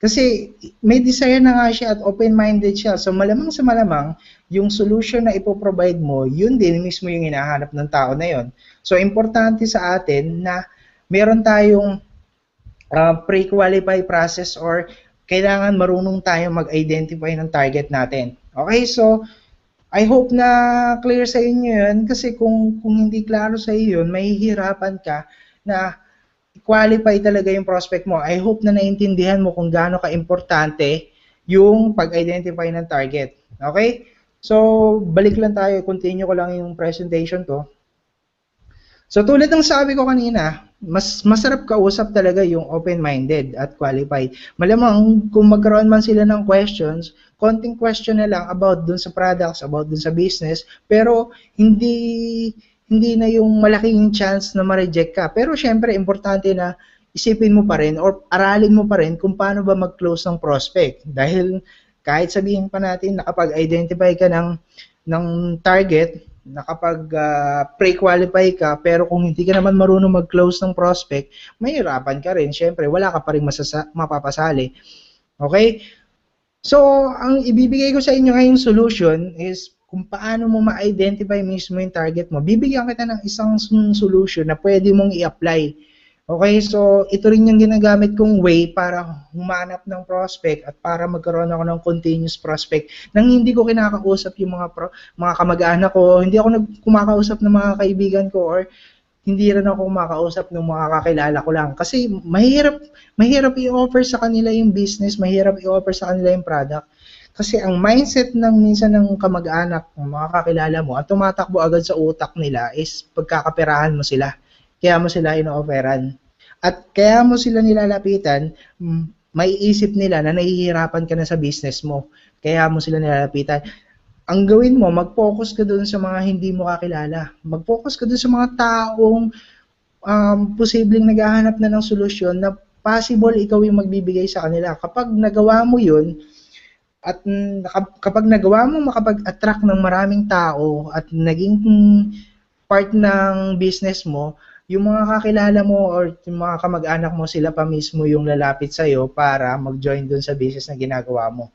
Kasi may desire na nga siya at open-minded siya. So malamang sa malamang, yung solution na ipoprovide mo, yun din mismo yung hinahanap ng tao na yon. So importante sa atin na meron tayong pre-qualify process or kailangan marunong tayo mag-identify ng target natin. Okay, so I hope na clear sa inyo yun kasi kung hindi klaro sa iyo yun, mahihirapan ka na qualify talaga yung prospect mo. I hope na naintindihan mo kung gaano ka-importante yung pag-identify ng target. Okay? So, balik lang tayo. Continue ko lang yung presentation ko. So, tulad ng sabi ko kanina, masarap kausap talaga yung open-minded at qualified. Malamang kung magkaroon man sila ng questions, konting question na lang about dun sa products, about dun sa business, pero hindi na yung malaking chance na ma-reject ka. Pero syempre, importante na isipin mo pa rin or aralin mo pa rin kung paano ba mag-close ng prospect. Dahil kahit sabihin pa natin nakapag-identify ka ng target, nakapag pre-qualify ka, pero kung hindi ka naman marunong mag-close ng prospect, mahirapan ka rin. Syempre, wala ka pa rin mapapasali. Okay? So, ang ibibigay ko sa inyo ngayong solution is kung paano mo ma-identify mismo yung target mo. Bibigyan kita ng isang solution na pwede mong i-apply. Okay, so ito rin yung ginagamit kong way para humanap ng prospect at para magkaroon ako ng continuous prospect nang hindi ko kinakausap yung mga kamag-anak ko, hindi ako kumakausap ng mga kaibigan ko or hindi rin ako kumakausap ng mga kakilala ko lang. Kasi mahirap i-offer sa kanila yung business, mahirap i-offer sa kanila yung product. Kasi ang mindset ng minsan ng kamag-anak, ng mga kakilala mo, at tumatakbo agad sa utak nila is pagkakaperahan mo sila. Kaya mo sila ino-offeran. At kaya mo sila nilalapitan, may isip nila na nahihirapan ka na sa business mo. Kaya mo sila nilalapitan. Ang gawin mo, mag-focus ka doon sa mga hindi mo kakilala. Mag-focus ka doon sa mga taong posibleng naghahanap na ng solusyon na possible ikaw yung magbibigay sa kanila. Kapag nagawa mo yun, at kapag nagawa mo makapag-attract ng maraming tao at naging part ng business mo, yung mga kakilala mo or yung mga kamag-anak mo, sila pa mismo yung lalapit sa'yo para mag-join dun sa business na ginagawa mo.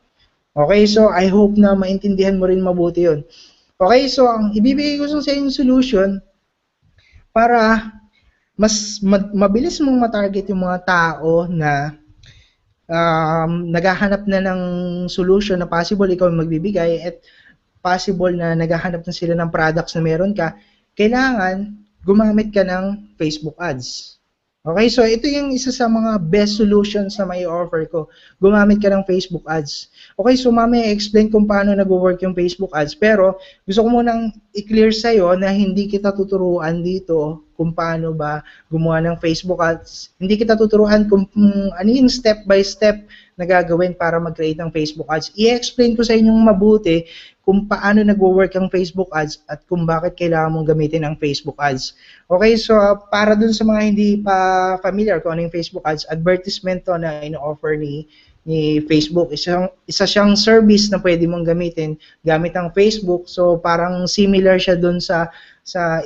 Okay, so I hope na maintindihan mo rin mabuti yun. Okay, so ang ibibigay ko sa inyo solution para mas mabilis mong matarget yung mga tao na naghahanap na ng solution na possible ikaw yung magbibigay at possible na naghahanap na sila ng products na meron ka, kailangan gumamit ka ng Facebook ads. Okay, so ito yung isa sa mga best solutions na may offer ko. Gumamit ka ng Facebook ads. Okay, so mamaya explain kung paano nag-work yung Facebook ads. Pero gusto ko munang i-clear sa'yo na hindi kita tuturuan dito kung paano ba gumawa ng Facebook ads. Hindi kita tuturuan kung ano yung step by step na gagawin para mag-create ng Facebook ads. I-explain ko sa inyong mabuti kung paano nagwo-work ang Facebook ads at kung bakit kailangan mong gamitin ang Facebook ads. Okay, so para dun sa mga hindi pa familiar kung ano yung Facebook ads, advertisement to na ino-offer ni Facebook. Isa siyang service na pwede mong gamitin gamit ang Facebook. So parang similar siya dun sa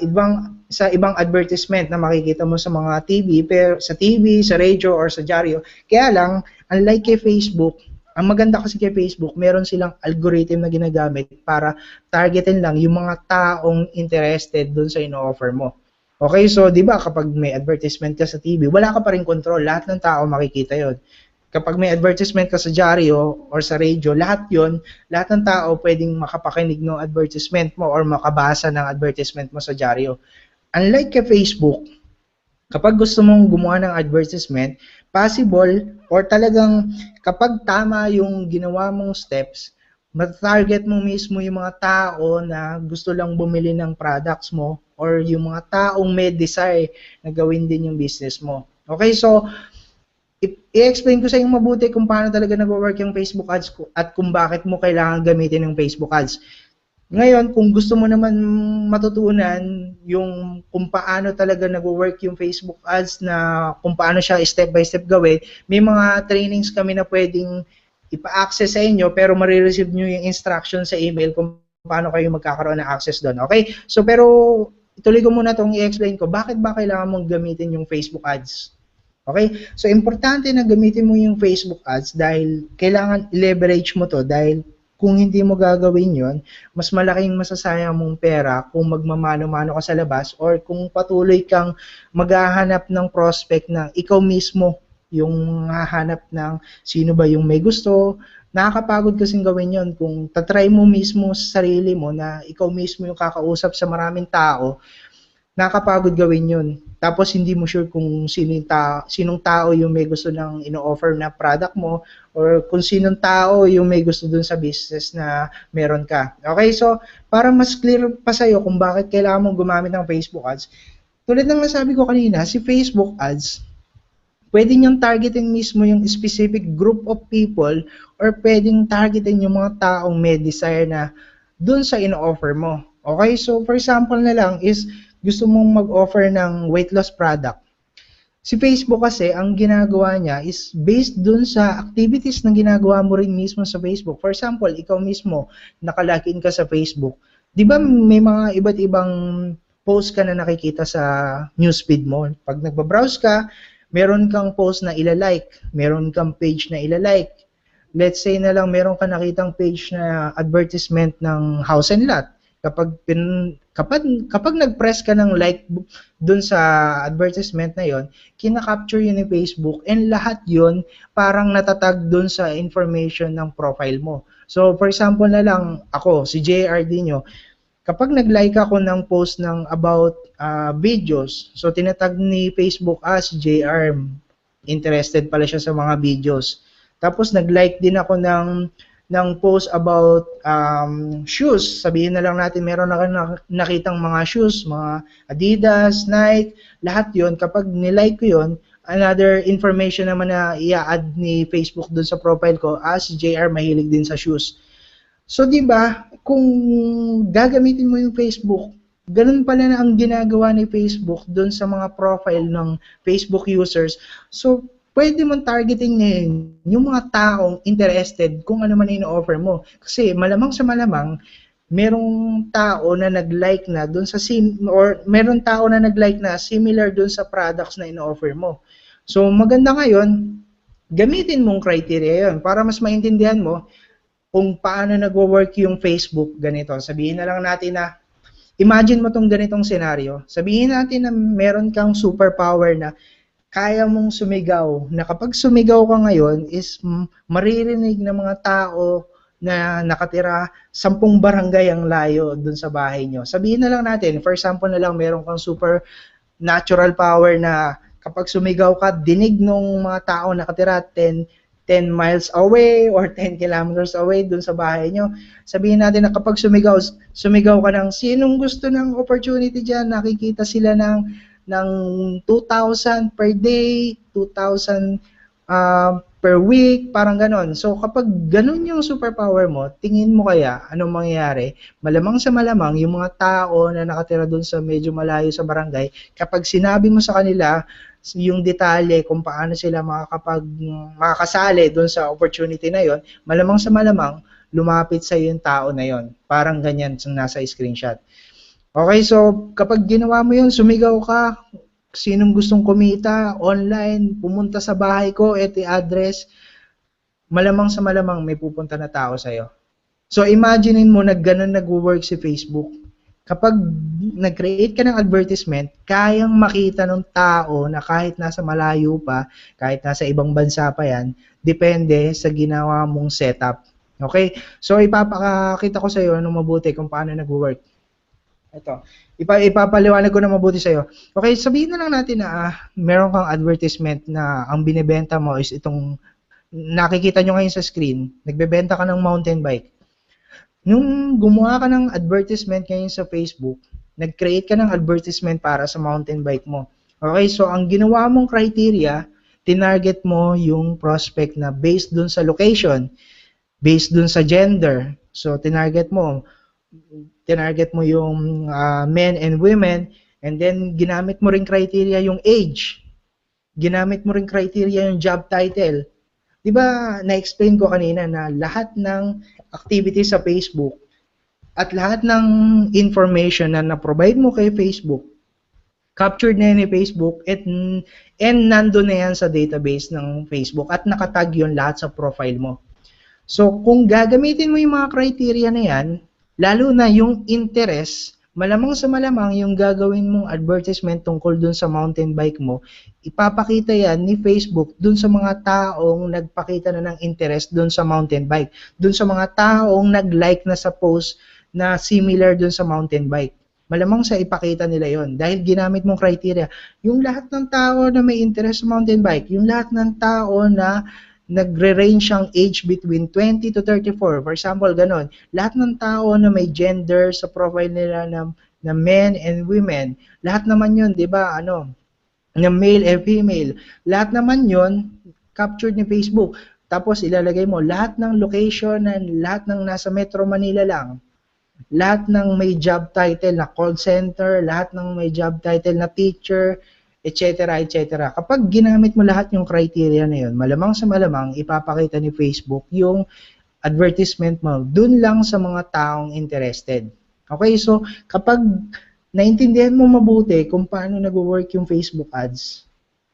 ibang advertisement na makikita mo sa mga TV, pero sa TV, sa radio or sa dyaryo. Kaya lang, unlike kay Facebook, ang maganda kasi kay Facebook, meron silang algorithm na ginagamit para targetin lang yung mga taong interested dun sa ino-offer mo. Okay, so di ba kapag may advertisement ka sa TV, wala ka pa rin control, lahat ng tao makikita yon. Kapag may advertisement ka sa dyaryo or sa radio, lahat ng tao pwedeng makapakinig ng advertisement mo or makabasa ng advertisement mo sa dyaryo. Unlike kay Facebook, kapag gusto mong gumawa ng advertisement, possible or talagang kapag tama yung ginawa mong steps, matarget mo mismo yung mga tao na gusto lang bumili ng products mo or yung mga taong may desire na gawin din yung business mo. Okay, so i-explain ko sa inyo mabuti kung paano talaga nag-work yung Facebook ads at kung bakit mo kailangan gamitin yung Facebook ads. Ngayon, kung gusto mo naman matutunan yung kung paano talaga nag-work yung Facebook ads na kung paano siya step by step gawin, may mga trainings kami na pwedeng ipa-access sa inyo, pero marireceive nyo yung instruction sa email kung paano kayo magkakaroon ng access doon. Okay? So, pero ituloy ko muna itong i-explain ko, bakit ba kailangan mong gamitin yung Facebook ads? Okay? So, importante na gamitin mo yung Facebook ads dahil kailangan leverage mo to dahil kung hindi mo gagawin yon, mas malaking masasayang mong pera kung magmamano-mano ka sa labas or kung patuloy kang maghahanap ng prospect na ikaw mismo yung hahanap ng sino ba yung may gusto. Nakakapagod kasing gawin yon kung tatry mo mismo sa sarili mo na ikaw mismo yung kakausap sa maraming tao. Nakakapagod gawin yun. Tapos hindi mo sure kung sinong tao yung may gusto ng ino-offer na product mo or kung sinong tao yung may gusto dun sa business na meron ka. Okay, so para mas clear pa sa'yo kung bakit kailangan mong gumamit ng Facebook ads, tulad ng nasabi ko kanina, si Facebook ads, pwede niyong targetin mismo yung specific group of people or pwedeng targetin yung mga taong may desire na dun sa ino-offer mo. Okay, so for example na lang is gusto mong mag-offer ng weight loss product. Si Facebook kasi, ang ginagawa niya is based dun sa activities na ginagawa mo rin mismo sa Facebook. For example, ikaw mismo, nakalagin ka sa Facebook. Di ba may mga iba't ibang post ka na nakikita sa newsfeed mo? Pag nagbabrowse ka, meron kang post na ilalike, meron kang page na ilalike. Let's say na lang meron ka nakitang page na advertisement ng house and lot. Kapag nag-press ka ng like dun sa advertisement na yon, kina-capture yun ni Facebook and lahat yun parang natatag dun sa information ng profile mo. So for example na lang ako, si JR Dino, kapag nag-like ako ng post ng about videos, so tinatag ni Facebook as JR, interested pala siya sa mga videos. Tapos nag-like din ako ng post about shoes. Sabihin na lang natin meron na nakitang mga shoes, mga Adidas, Nike, lahat yon. Kapag nilike ko yon, another information naman na i-add ni Facebook dun sa profile ko as JR mahilig din sa shoes. So, di ba, kung gagamitin mo yung Facebook, ganun pala na ang ginagawa ni Facebook dun sa mga profile ng Facebook users. So, pwede mong targeting ngayon yung mga taong interested kung ano man ino-offer mo. Kasi malamang sa malamang, merong tao na nag-like na dun sa merong tao na nag-like na similar dun sa products na ino-offer mo. So maganda ngayon, gamitin mong criteria yon para mas maintindihan mo kung paano nagwo-work yung Facebook ganito. Sabihin na lang natin na, imagine mo tong ganitong senaryo. Sabihin natin na meron kang superpower na kaya mong sumigaw, na kapag sumigaw ka ngayon is maririnig ng mga tao na nakatira 10 barangay ang layo dun sa bahay nyo. Sabihin na lang natin, for example na lang, meron kang super natural power na kapag sumigaw ka, dinig ng mga tao nakatira 10 miles away or 10 kilometers away dun sa bahay nyo. Sabihin natin na kapag sumigaw ka ng sinong gusto ng opportunity dyan, nakikita sila ng 2,000 per day, 2,000 per week, parang ganon. So kapag ganon yung superpower mo, tingin mo kaya anong mangyayari? Malamang sa malamang, yung mga tao na nakatira doon sa medyo malayo sa barangay, kapag sinabi mo sa kanila yung detalye kung paano sila makakasali doon sa opportunity na yon, malamang sa malamang, lumapit sa yung tao na yon. Parang ganyan yung nasa screenshot. Okay, so kapag ginawa mo yun, sumigaw ka, sinong gustong kumita, online, pumunta sa bahay ko, eto address, malamang sa malamang may pupunta na tao sa'yo. So imaginein mo na ganun nag-work si Facebook. Kapag nag-create ka ng advertisement, kayang makita ng tao na kahit nasa malayo pa, kahit nasa ibang bansa pa yan, depende sa ginawa mong setup. Okay? So ipapakita ko sa'yo anong mabuti kung paano nag-work. Ito, ipapaliwanag ko na mabuti sa'yo. Okay, sabihin na lang natin na meron kang advertisement na ang binibenta mo is itong, nakikita nyo ngayon sa screen, nagbebenta ka ng mountain bike. Nung gumawa ka ng advertisement ngayon sa Facebook, nag-create ka ng advertisement para sa mountain bike mo. Okay, so ang ginawa mong criteria, tinarget mo yung prospect na based dun sa location, based dun sa gender. So, tinarget mo yung men and women, and then ginamit mo rin criteria yung age. Ginamit mo rin criteria yung job title. Di ba, na-explain ko kanina na lahat ng activity sa Facebook at lahat ng information na na-provide mo kay Facebook, captured na yan ni Facebook and nandun na yan sa database ng Facebook at nakatag yun lahat sa profile mo. So, kung gagamitin mo yung mga criteria na yan, lalo na yung interest, malamang sa malamang yung gagawin mong advertisement tungkol dun sa mountain bike mo, ipapakita yan ni Facebook dun sa mga taong nagpakita na ng interest dun sa mountain bike, dun sa mga taong nag-like na sa post na similar dun sa mountain bike. Malamang sa ipakita nila yon dahil ginamit mong criteria. Yung lahat ng tao na may interest sa mountain bike, yung lahat ng tao na nagre-range ang age between 20 to 34. For example, ganon. Lahat ng tao na may gender sa profile nila na men and women, lahat naman yun, di ba, na male and female, lahat naman yun, captured ni Facebook. Tapos ilalagay mo lahat ng location and lahat ng nasa Metro Manila lang. Lahat ng may job title na call center, lahat ng may job title na teacher, etc. etc. Kapag ginamit mo lahat yung criteria na yun, malamang sa malamang ipapakita ni Facebook yung advertisement mo dun lang sa mga taong interested. Okay, so kapag naintindihan mo mabuti kung paano nag-work yung Facebook ads,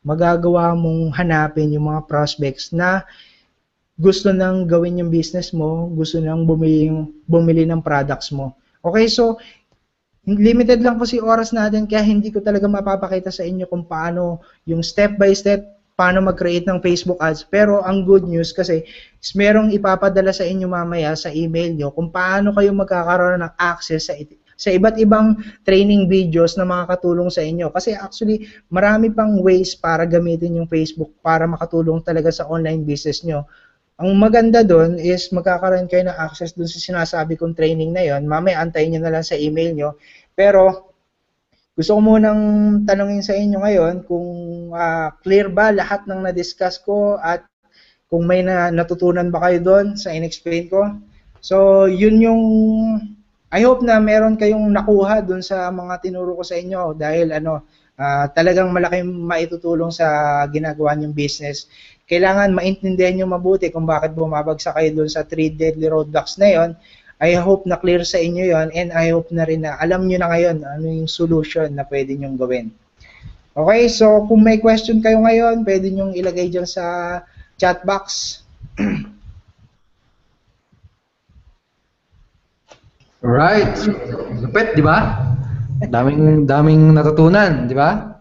magagawa mong hanapin yung mga prospects na gusto nang gawin yung business mo, gusto nang bumili ng products mo. Okay, so limited lang kasi oras natin kaya hindi ko talaga mapapakita sa inyo kung paano yung step by step paano mag-create ng Facebook ads. Pero ang good news kasi is merong ipapadala sa inyo mamaya sa email nyo kung paano kayo magkakaroon ng access sa iba't ibang training videos na makakatulong sa inyo. Kasi actually, marami pang ways para gamitin yung Facebook para makatulong talaga sa online business nyo. Ang maganda doon is magkakaroon kayo ng access doon sa sinasabi kong training na yon. Mamaya antayin nyo na lang sa email nyo. Pero gusto ko munang tanungin sa inyo ngayon kung clear ba lahat ng na-discuss ko at kung may natutunan ba kayo doon sa in-explain ko. So yun yung, I hope na meron kayong nakuha doon sa mga tinuro ko sa inyo dahil talagang malaking maitutulong sa ginagawa niyong business. Kailangan maintindihan nyo mabuti kung bakit bumabagsak kayo doon sa 3 deadly roadblocks na yon. I hope na clear sa inyo yon and I hope na rin na alam nyo na ngayon ano yung solution na pwede nyong gawin. Okay, so kung may question kayo ngayon, pwede nyong ilagay dyan sa chat box. Alright. Lupit, di ba? Daming natutunan, di ba?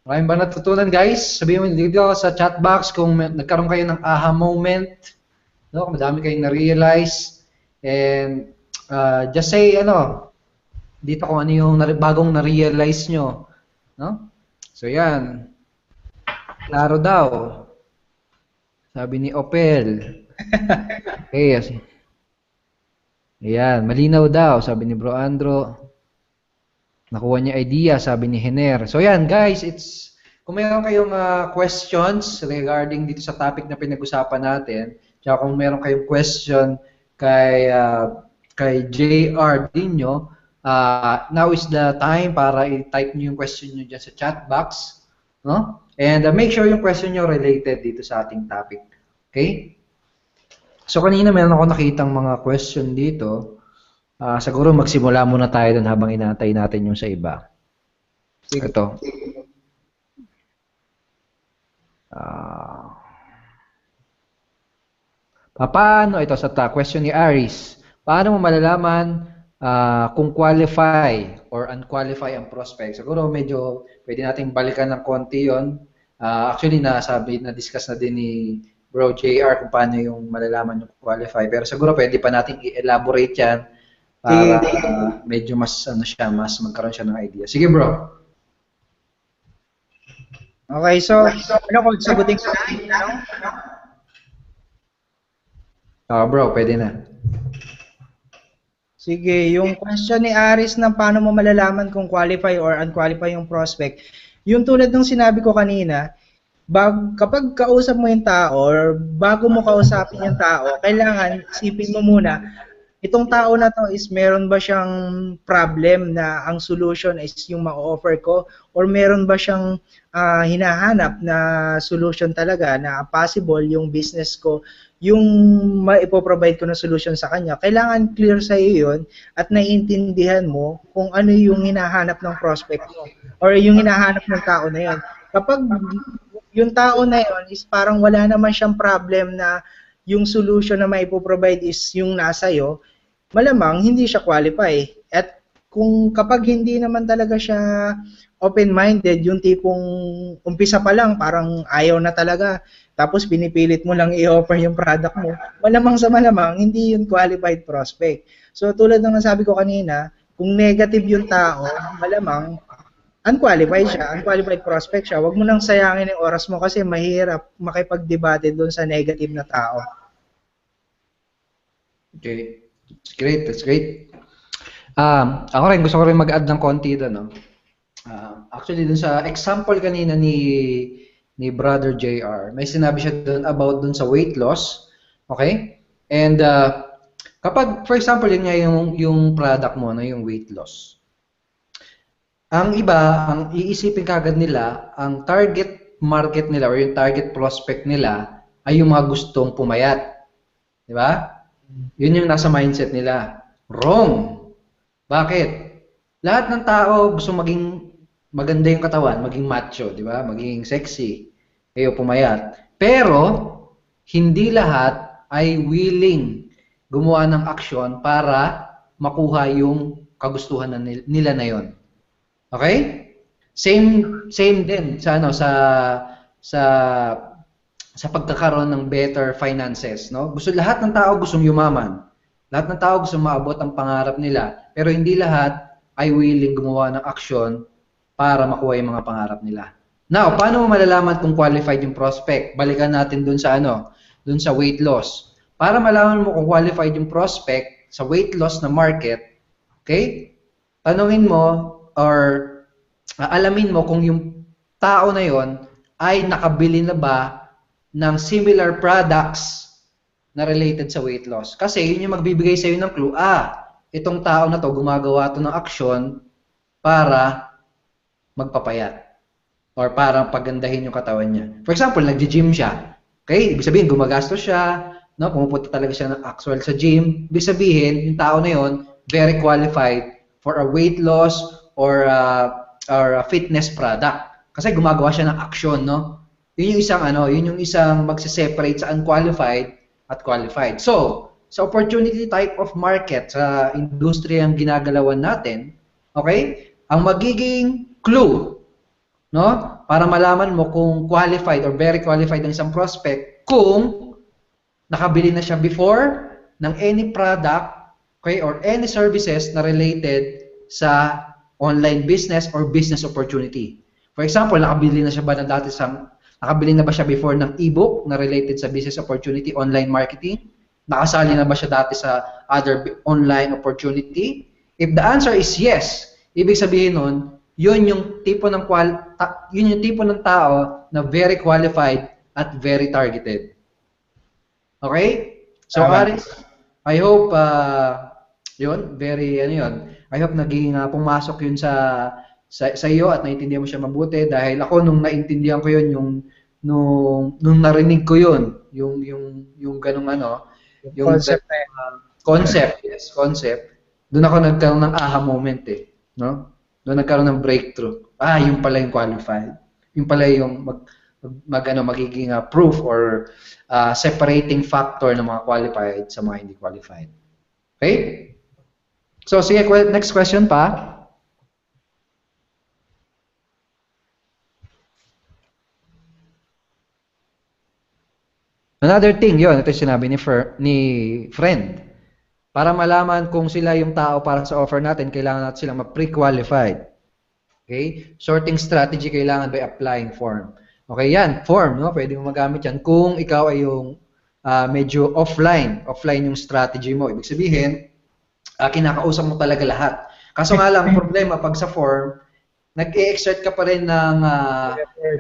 Maraming ba natutunan, guys? Sabihin mo dito sa chat box kung nagkaroon kayo ng aha moment, no? Kung madami kayong na-realize, and just say dito kung ano yung bagong na-realize nyo, no? So yan, klaro daw, sabi ni Opel. Okay, ayan, malinaw daw, sabi ni Bro Andro. Nakuha niya idea, sabi ni Hener. So yan, guys, kung mayroon kayong questions regarding dito sa topic na pinag-usapan natin, tsaka kung mayroon kayong question kay JR Dinyo, now is the time para i-type niyo yung question niyo dyan sa chat box, no? And make sure yung question niyo related dito sa ating topic. Okay? So kanina meron ako nakitang mga question dito. Siguro magsimula muna tayo doon habang inaantay natin yung sa iba. Ito. Paano ito sa question ni Aris? Paano mo malalaman kung qualify or unqualify ang prospect? Siguro medyo pwede nating balikan ng konti yon. Actually na-discuss na din ni Bro JR kung paano yung malalaman yung qualify. Pero siguro pwede pa nating i-elaborate yan para medyo mas mas magkaroon siya ng idea. Sige, bro. Okay, so kung sagutin ko na? Bro, pwede na. Sige, yung question ni Aris na paano mo malalaman kung qualify or unqualify yung prospect, yung tulad ng sinabi ko kanina, kapag kausap mo yung tao or bago mo kausapin yung tao, kailangan isipin mo muna, itong tao na to is meron ba siyang problem na ang solution is yung ma-offer ko, or meron ba siyang hinahanap na solution talaga na possible yung business ko, yung maipoprovide ko na solution sa kanya. Kailangan clear sa iyo yun at naiintindihan mo kung ano yung hinahanap ng prospect mo or yung hinahanap ng tao na yun. Kapag yung tao na yun is parang wala naman siyang problem na yung solution na maipoprovide is yung nasa iyo, malamang hindi siya qualify. At kung kapag hindi naman talaga siya open-minded, yung tipong umpisa pa lang parang ayaw na talaga, tapos pinipilit mo lang i-offer yung product mo, malamang sa malamang hindi yun qualified prospect. So tulad ng nasabi ko kanina, kung negative yung tao, malamang unqualified siya, unqualified prospect siya. Huwag mo nang sayangin yung oras mo kasi mahirap makipag-debate doon sa negative na tao. Okay. That's great. That's great. Ako rin, gusto ko rin mag-add ng konti doon. No? Actually, dun sa example kanina ni Brother JR, may sinabi siya doon about dun sa weight loss. Okay? And kapag, for example, yun nga yung product mo, no, yung weight loss. Ang iba, ang iisipin kagad nila, ang target market nila or yung target prospect nila ay yung mga gustong pumayat. Di ba? Yun yung nasa mindset nila. Wrong. Bakit? Lahat ng tao gusto maging maganda yung katawan, maging macho, di ba? Maging sexy, kayo pumayat. Pero, hindi lahat ay willing gumawa ng aksyon para makuha yung kagustuhan nila na yon. Okay? Same din sa sa pagkakaroon ng better finances, no? Lahat ng tao gustong yumaman. Lahat ng tao gustong maabot ang pangarap nila, pero hindi lahat ay willing gumawa ng aksyon para makuha yung mga pangarap nila. Now, paano mo malalaman kung qualified yung prospect? Balikan natin dun sa dun sa weight loss. Para malaman mo kung qualified yung prospect sa weight loss na market, okay? Tanungin mo or alamin mo kung yung tao na yon ay nakabili na ba ng similar products na related sa weight loss. Kasi yun yung magbibigay sa iyo ng clue, itong tao na to gumagawa to ng aksyon para magpapayat or para pagandahin yung katawan niya. For example, nagji-gym siya. Okay? Ibig sabihin, gumagastos siya, no? Pumupunta talaga siya ng actual sa gym. Ibig sabihin, yung tao na yon very qualified for a weight loss or a fitness product. Kasi gumagawa siya ng aksyon, no? Yun yung isang magse-separate sa unqualified at qualified. So, sa opportunity type of market, sa industriyang ginagalawan natin, okay? Ang magiging clue, no? Para malaman mo kung qualified or very qualified ang isang prospect, kung nakabili na siya before ng any product, okay, or any services na related sa online business or business opportunity. For example, nakabili na ba siya before ng ebook na related sa business opportunity, online marketing? Nakasali na ba siya dati sa other online opportunity? If the answer is yes, ibig sabihin nun, yun yung tipo ng tao na very qualified at very targeted. Okay? So, Aris, I hope I hope naging pumasok yun sa iyo at naintindihan mo siya mabuti, dahil ako nung naintindihan ko yun, nung narinig ko yun, yung ganung yung concept, doon ako nagkaroon ng aha moment no? Doon nagkaroon ng breakthrough. Yung pala yung qualified. Yung pala yung magiging proof or separating factor ng mga qualified sa mga hindi qualified. Okay? So, sige, next question pa. Another thing, ito yung sinabi ni friend. Para malaman kung sila yung tao para sa offer natin, kailangan natin silang ma-pre-qualified. Okay? Sorting strategy kailangan by applying form. Okay, yan, form, no? Pwede mo magamit yan kung ikaw ay yung medyo offline yung strategy mo. Ibig sabihin, kinakausap mo talaga lahat. Kaso nga lang, problema, pag sa form, nag-e-exert ka pa rin ng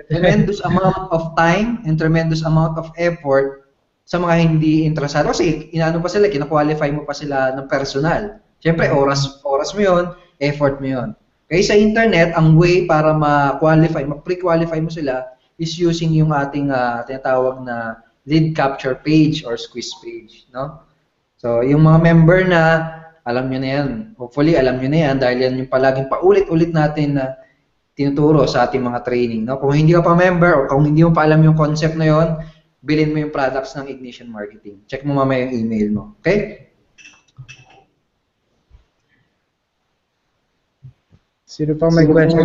tremendous amount of time and tremendous amount of effort sa mga hindi interesado. Kasi inaano pa sila, kina-qualify mo pa sila ng personal. Siyempre, oras mo yun, effort mo yun. Kaya sa internet, ang way para ma-qualify, ma-pre-qualify mo sila is using yung ating tinatawag na lead capture page or squeeze page, no? So, yung mga member na, alam nyo na yan. Hopefully, alam nyo na yan dahil yan yung palaging paulit-ulit natin na tinuturo sa ating mga training, no? Kung hindi ka pa member o kung hindi mo pa alam yung concept na yon, bilhin mo yung products ng Ignition Marketing. Check mo mamaya yung email mo. Okay? Sino pang may question?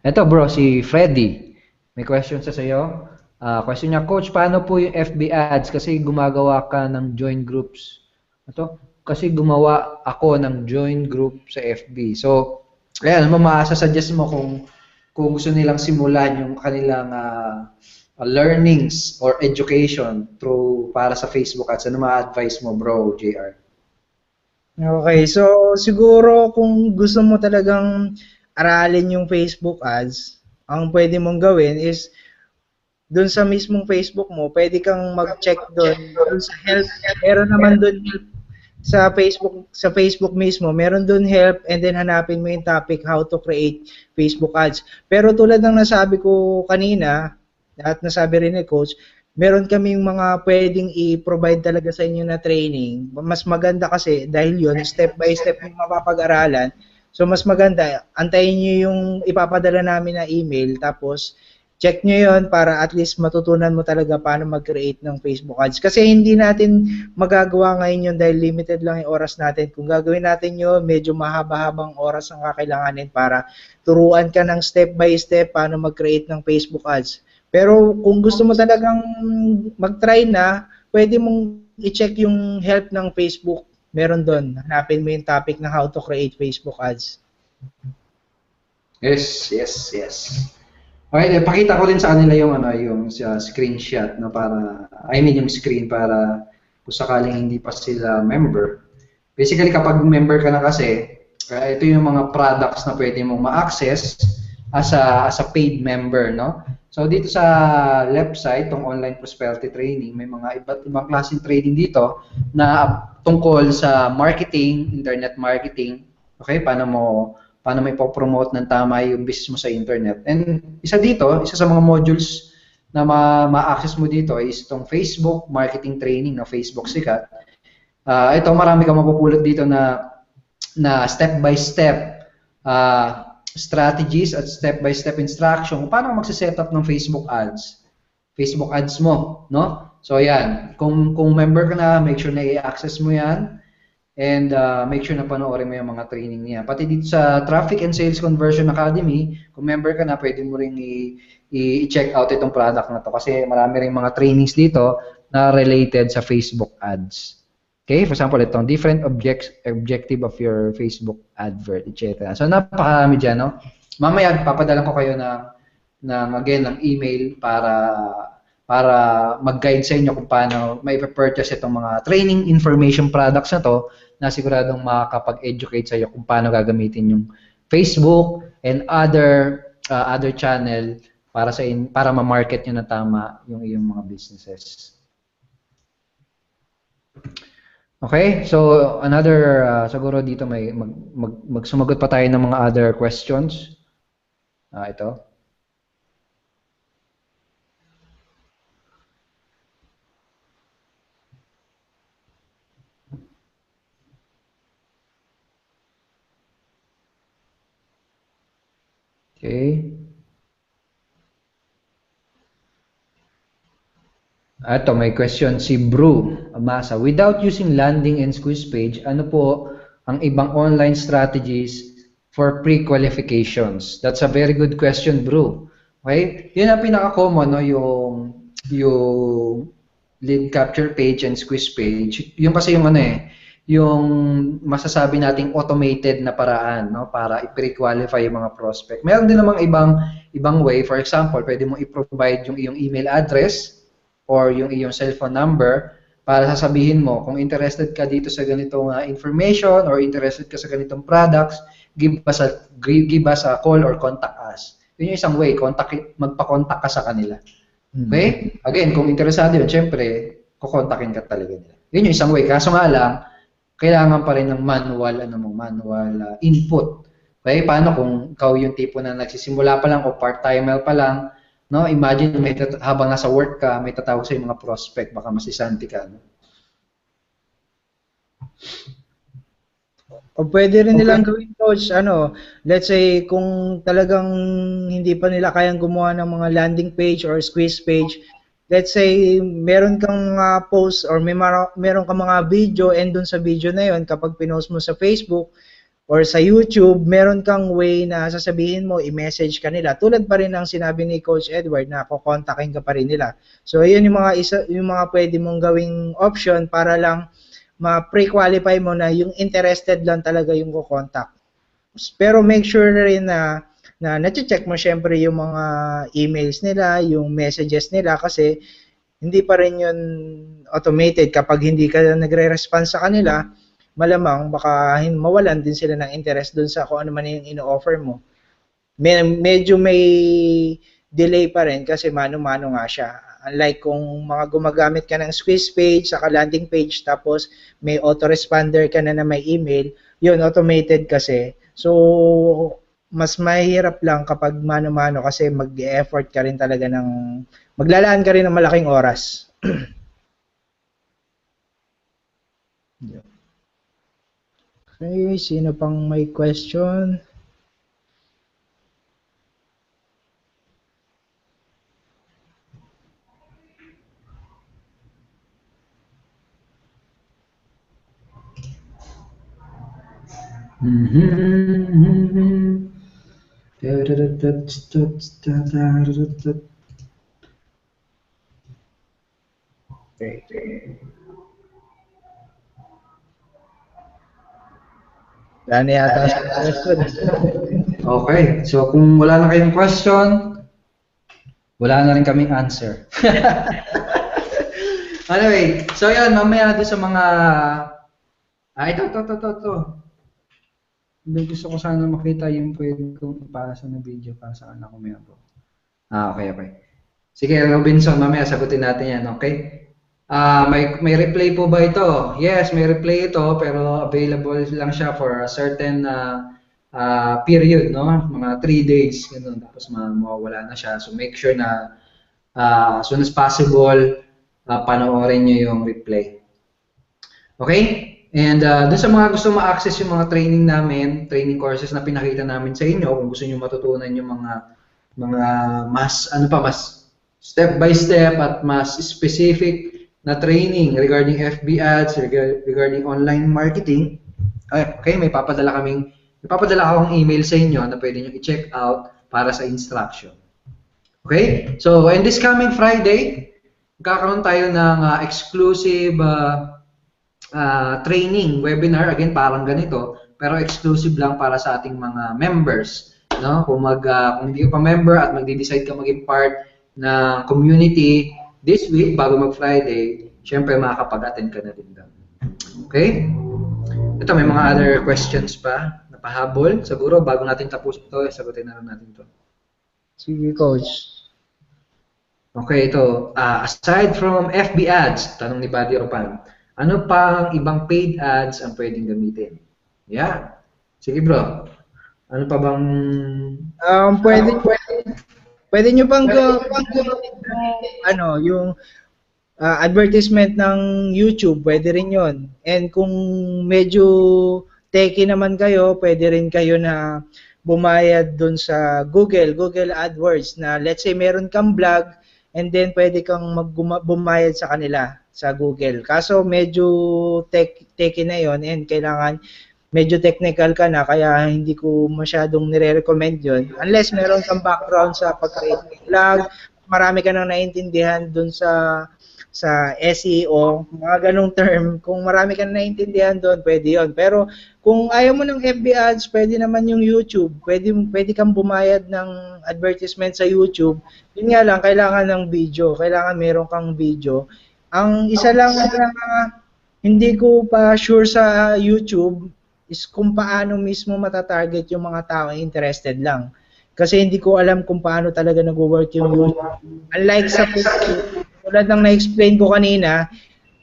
Ito bro, si Freddy. May question sa sa'yo. Question niya, Coach, paano po yung FB ads? Kasi gumagawa ka ng join groups. Ito, kasi gumawa ako ng join group sa FB. So, ayan, masasuggest mo kung gusto nilang simulan yung kanilang learnings or education para sa Facebook ads. Ano ma-advise mo, bro, JR? Okay, so siguro kung gusto mo talagang aralin yung Facebook ads, ang pwede mong gawin is doon sa mismong Facebook mo, pwede kang mag-check doon sa help. Meron naman doon help sa Facebook mismo. Meron doon help and then hanapin mo yung topic how to create Facebook ads. Pero tulad ng nasabi ko kanina at nasabi rin ni Coach, meron kaming mga pwedeng i-provide talaga sa inyo na training. Mas maganda kasi dahil yun, step by step yung mapapag-aralan. So mas maganda, antayin nyo yung ipapadala namin na email, tapos check nyo yun para at least matutunan mo talaga paano mag-create ng Facebook ads. Kasi hindi natin magagawa ngayon yun dahil limited lang yung oras natin. Kung gagawin natin yun, medyo mahaba-habang oras ang kakailanganin para turuan ka ng step by step paano mag-create ng Facebook ads. Pero kung gusto mo talagang mag-try na, pwede mong i-check yung help ng Facebook. Meron doon. Hanapin mo yung topic na how to create Facebook ads. Yes. Okay, pakita ko rin sa kanila yung screenshot no, para yung screen para kung sakaling hindi pa sila member. Basically kapag member ka na kasi, ito yung mga products na pwede mong ma-access as a paid member, no? So dito sa left side, tong online prosperity training, may mga iba't ibang klaseng training dito na tungkol sa marketing, internet marketing. Okay, paano mo ipo-promote ng tama yung business mo sa internet. And isa sa mga modules na ma-access mo dito is itong Facebook marketing training na Facebook Sikat. Ito marami kang mapupulot dito na step by step strategies at step-by-step instruction kung paano magse-set up ng Facebook ads mo, no? So yan, kung member ka na, make sure na i-access mo yan and make sure na panoorin mo yung mga training niya. Pati dito sa Traffic and Sales Conversion Academy, kung member ka na, pwede mo rin i-check out itong product na to kasi marami rin mga trainings dito na related sa Facebook ads. Okay, for example, itong different objective of your Facebook advert, etc. So, napakarami dyan, no? Mamaya, papadala ko kayo ng email para mag-guide sa inyo kung paano may purchase itong mga training information products na to na siguradong makakapag-educate sa iyo kung paano gagamitin yung Facebook and other channel para ma-market nyo na tama yung iyong mga businesses. Okay, so another, siguro dito may magsumagot pa tayo ng mga other questions. Ito. Okay. Ito, may question si Bru Amasa. Without using landing and squeeze page, ano po ang ibang online strategies for pre-qualifications? That's a very good question, Bru. Okay? Yun ang pinaka-common, no? Yung lead capture page and squeeze page. Yung kasi yung yung masasabi nating automated na paraan, no? Para i-pre-qualify yung mga prospect. Meron din namang ibang way. For example, pwede mo i-provide yung iyong email address or yung iyong cellphone number para sasabihin mo kung interested ka dito sa ganitong information or interested ka sa ganitong products, give us a call or contact us. Yun yung isang way, magpa-contact ka sa kanila. Okay? Again, kung interesado yun, syempre, kukontakin ka talaga nila. Yun yung isang way. Kaso nga lang, kailangan pa rin ng manual input. Okay? Paano kung ikaw yung tipo na nagsisimula pa lang o part-timer pa lang, no? Imagine habang nasa work ka, may tatawag sa mga prospect, baka masisanti ka. No? O pwede rin nilang gawin, coach, let's say kung talagang hindi pa nila kayang gumawa ng mga landing page or squeeze page, let's say meron kang mga post or meron kang mga video, and dun sa video na yon kapag pinost mo sa Facebook or sa YouTube, meron kang way na sasabihin mo, i-message ka nila. Tulad pa rin ng sinabi ni Coach Edward na kukontakin ka pa rin nila. So, yun yung mga pwede mong gawing option para lang ma-pre-qualify mo na yung interested lang talaga yung kukontak. Pero make sure na rin na na-check mo syempre yung mga emails nila, yung messages nila, kasi hindi pa rin yun automated. Kapag hindi ka nagre-response sa kanila, malamang baka mawalan din sila ng interest dun sa kung ano man yung ino-offer mo. Medyo may delay pa rin kasi mano-mano nga siya. Unlike kung mga gumagamit ka ng squeeze page, saka landing page, tapos may autoresponder ka na may email, yun, automated kasi. So, mas mahirap lang kapag mano-mano kasi mag-effort ka rin talaga maglalaan ka rin ng malaking oras. Okay, sino pang may question? Okay. Wala na yata sa question. Okay, so kung wala na kayong question, wala na rin kaming answer. Anyway, so yan, mamaya doon sa mga... ito. Gusto ko sana makita yung pwede kong ipasa na video para sa anak ko may ako. Okay. Sige, Robinson, mamaya sagutin natin yan, okay? May replay po ba ito? Yes, may replay ito, pero available lang siya for a certain period, no? Mga 3 days, ganun, tapos mawawala na siya. So make sure na as soon as possible, panoorin nyo yung replay. Okay? And doon sa mga gusto ma-access yung mga training namin, training courses na pinakita namin sa inyo, kung gusto nyo matutunan yung mga mas step by step at mas specific na training regarding FB ads, regarding online marketing, okay, may papadala akong email sa inyo na pwede nyo i-check out para sa instruction. Okay? So, in this coming Friday, magkakaroon tayo ng exclusive training webinar, again parang ganito, pero exclusive lang para sa ating mga members, no? Kung hindi ka pa member at magde-decide ka maging part ng community this week bago mag-Friday, syempre makakapag-attend ka na din doon. Okay? Ito, may mga other questions pa na pahabol. Siguro bago natin tapos ito, sagutin na lang natin ito. Sige, coach. Okay, ito. Aside from FB ads, tanong ni Buddy Ropan, ano pang ibang paid ads ang pwedeng gamitin? Yeah. Sige bro. Ano pa bang... Pwede nyo pang yung advertisement ng YouTube, pwede rin yon. And kung medyo techy naman kayo, pwede rin kayo na bumayad dun sa Google AdWords na let's say meron kang blog and then pwede kang bumayad sa kanila sa Google. Kaso medyo techy na yon and kailangan medyo technical ka na, kaya hindi ko masyadong nire-recommend yon. Unless meron kang background sa pag-create ng blog, marami ka nang naiintindihan dun sa SEO, mga ganong term. Kung marami ka nang naiintindihan doon, pwede yon. Pero kung ayaw mo ng FB ads, pwede naman yung YouTube. Pwede kang bumayad ng advertisement sa YouTube. Yun nga lang, kailangan ng video. Kailangan meron kang video. Ang isa lang na hindi ko pa sure sa YouTube is kung paano mismo matatarget yung mga tao interested lang. kasi hindi ko alam kung paano talaga nag-work yung YouTube. Unlike sa Facebook, tulad ng na-explain ko kanina,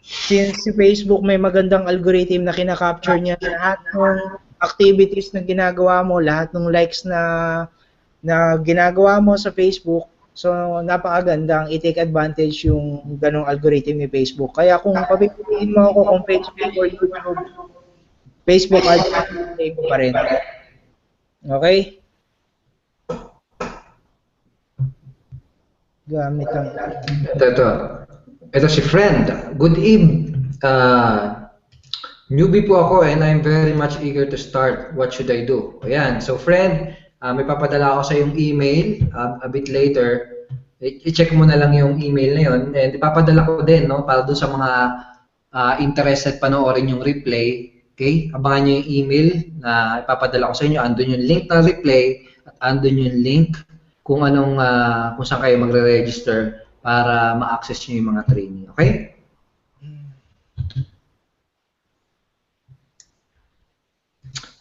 since si Facebook may magandang algorithm na kinakapture niya lahat ng activities na ginagawa mo, lahat ng likes na ginagawa mo sa Facebook. So, napakagandang i-take advantage yung ganong algorithm ni Facebook. Kaya kung papipiliin mo ako kung Facebook or YouTube, Facebook algorithm ko pa rin. Okay? Gamit ang... Ito si friend. Good eve. Newbie po ako and I'm very much eager to start. What should I do? Ayan. So friend, may papadala ako sa yung email a bit later. I-check mo na lang yung email na yun. And ipapadala ko din, no? Para doon sa mga interested panoorin yung replay. Okay? Abangan nyo yung email na ipapadala ko sa inyo. Andun yung link ng replay at andun yung link kung anong kung saan kayo magre-register para ma-access nyo yung mga training. Okay?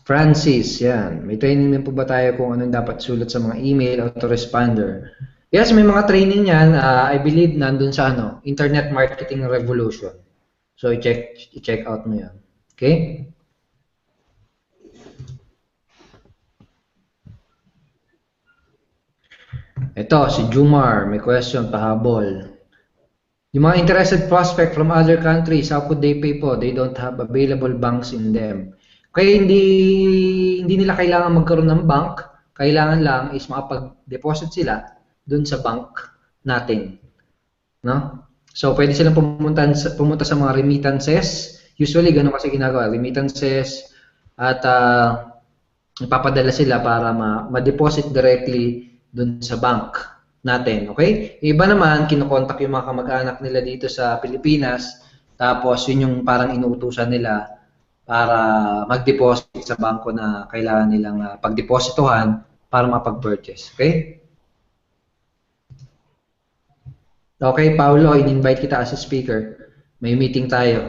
Francis, yan. May training din po ba tayo kung anong dapat sulat sa mga email, autoresponder? Yes, may mga training yan. I believe nandun sa Internet Marketing Revolution. So, i-check out mo yan. Okay? Ito, si Jumar, may question, pahabol. Yung mga interested prospect from other countries, how could they pay po? They don't have available banks in them. Kaya hindi nila kailangan magkaroon ng bank, kailangan lang is makapag-deposit sila dun sa bank natin. No? So, pwede silang pumunta sa mga remittances. Usually, ganun kasi ginagawa, remittances, at ipapadala sila para ma-deposit directly dun sa bank natin, okay? Iba naman, kinokontak yung mga kamag-anak nila dito sa Pilipinas, tapos yun yung parang inuutusan nila para mag-deposit sa bangko na kailangan nilang pag-depositohan para mapag-purchase, okay? Okay, Paulo, in-invite kita as a speaker. May meeting tayo.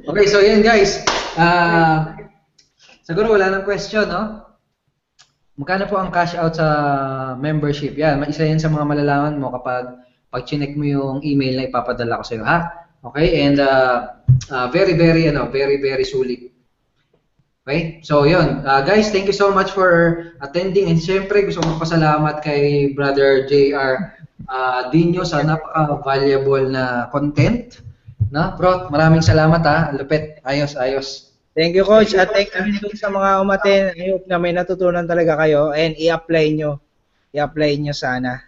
Okay, so yan guys. Siguro wala nang question, no? Magkano po ang cash out sa membership? Yan, isa yan sa mga malalaman mo kapag chinek mo yung email na ipapadala ko sa iyo, ha? Okay? And very sulit. Okay? So, yun. Guys, thank you so much for attending. And syempre, gusto kong magpasalamat kay Brother JR Dino sa napaka-valuable na content. No? Bro, maraming salamat, ha? Lupit. Ayos. Thank you, Coach. At thank you din sa mga umaten. I hope na may natutunan talaga kayo and i-apply nyo. I-apply nyo sana.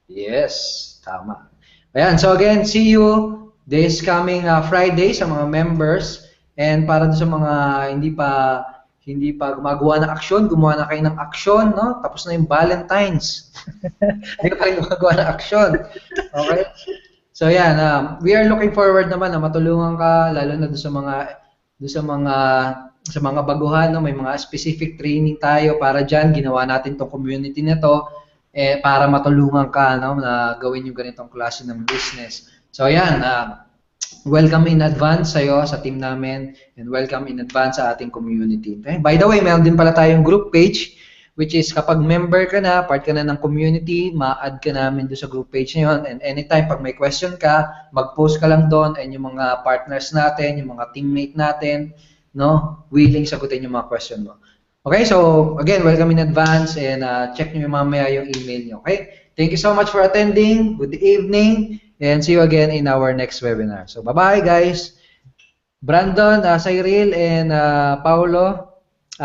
Yes, tama. Ayan, so again, see you this coming Friday sa mga members. And para sa mga hindi pa gumagawa ng aksyon, gumawa na kayo ng aksyon, no? Tapos na yung Valentine's. Hindi pa rin gumagawa ng aksyon. Okay? So yan, we are looking forward naman na matulungan ka, lalo na sa mga baguhan, no? May mga specific training tayo para dyan. Ginawa natin tong community na to para matulungan ka, no? Na gawin yung ganitong klase ng business. So yan, welcome in advance sa'yo, sa team namin, and welcome in advance sa ating community. Okay? By the way, meron din pala tayong group page, which is kapag member ka na, part ka na ng community, ma-add ka namin doon sa group page na yun, and anytime pag may question ka, mag-post ka lang doon, and yung mga partners natin, yung mga teammate natin, no, willing sagutin yung mga question mo. Okay, so again, welcome in advance, and check nyo mamaya yung email nyo. Okay, thank you so much for attending. Good evening, and see you again in our next webinar. So bye-bye guys. Brandon, Cyril, and Paulo,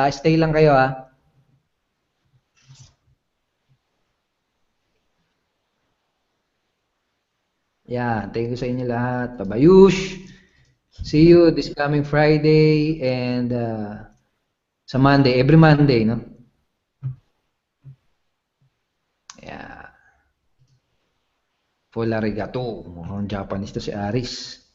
stay lang kayo, ha. Yeah, thank you sa inyo lahat. Babayush. See you this coming Friday and sa Monday, every Monday, no? Yeah. Full arigato. Mukhang Japanese to si Aris.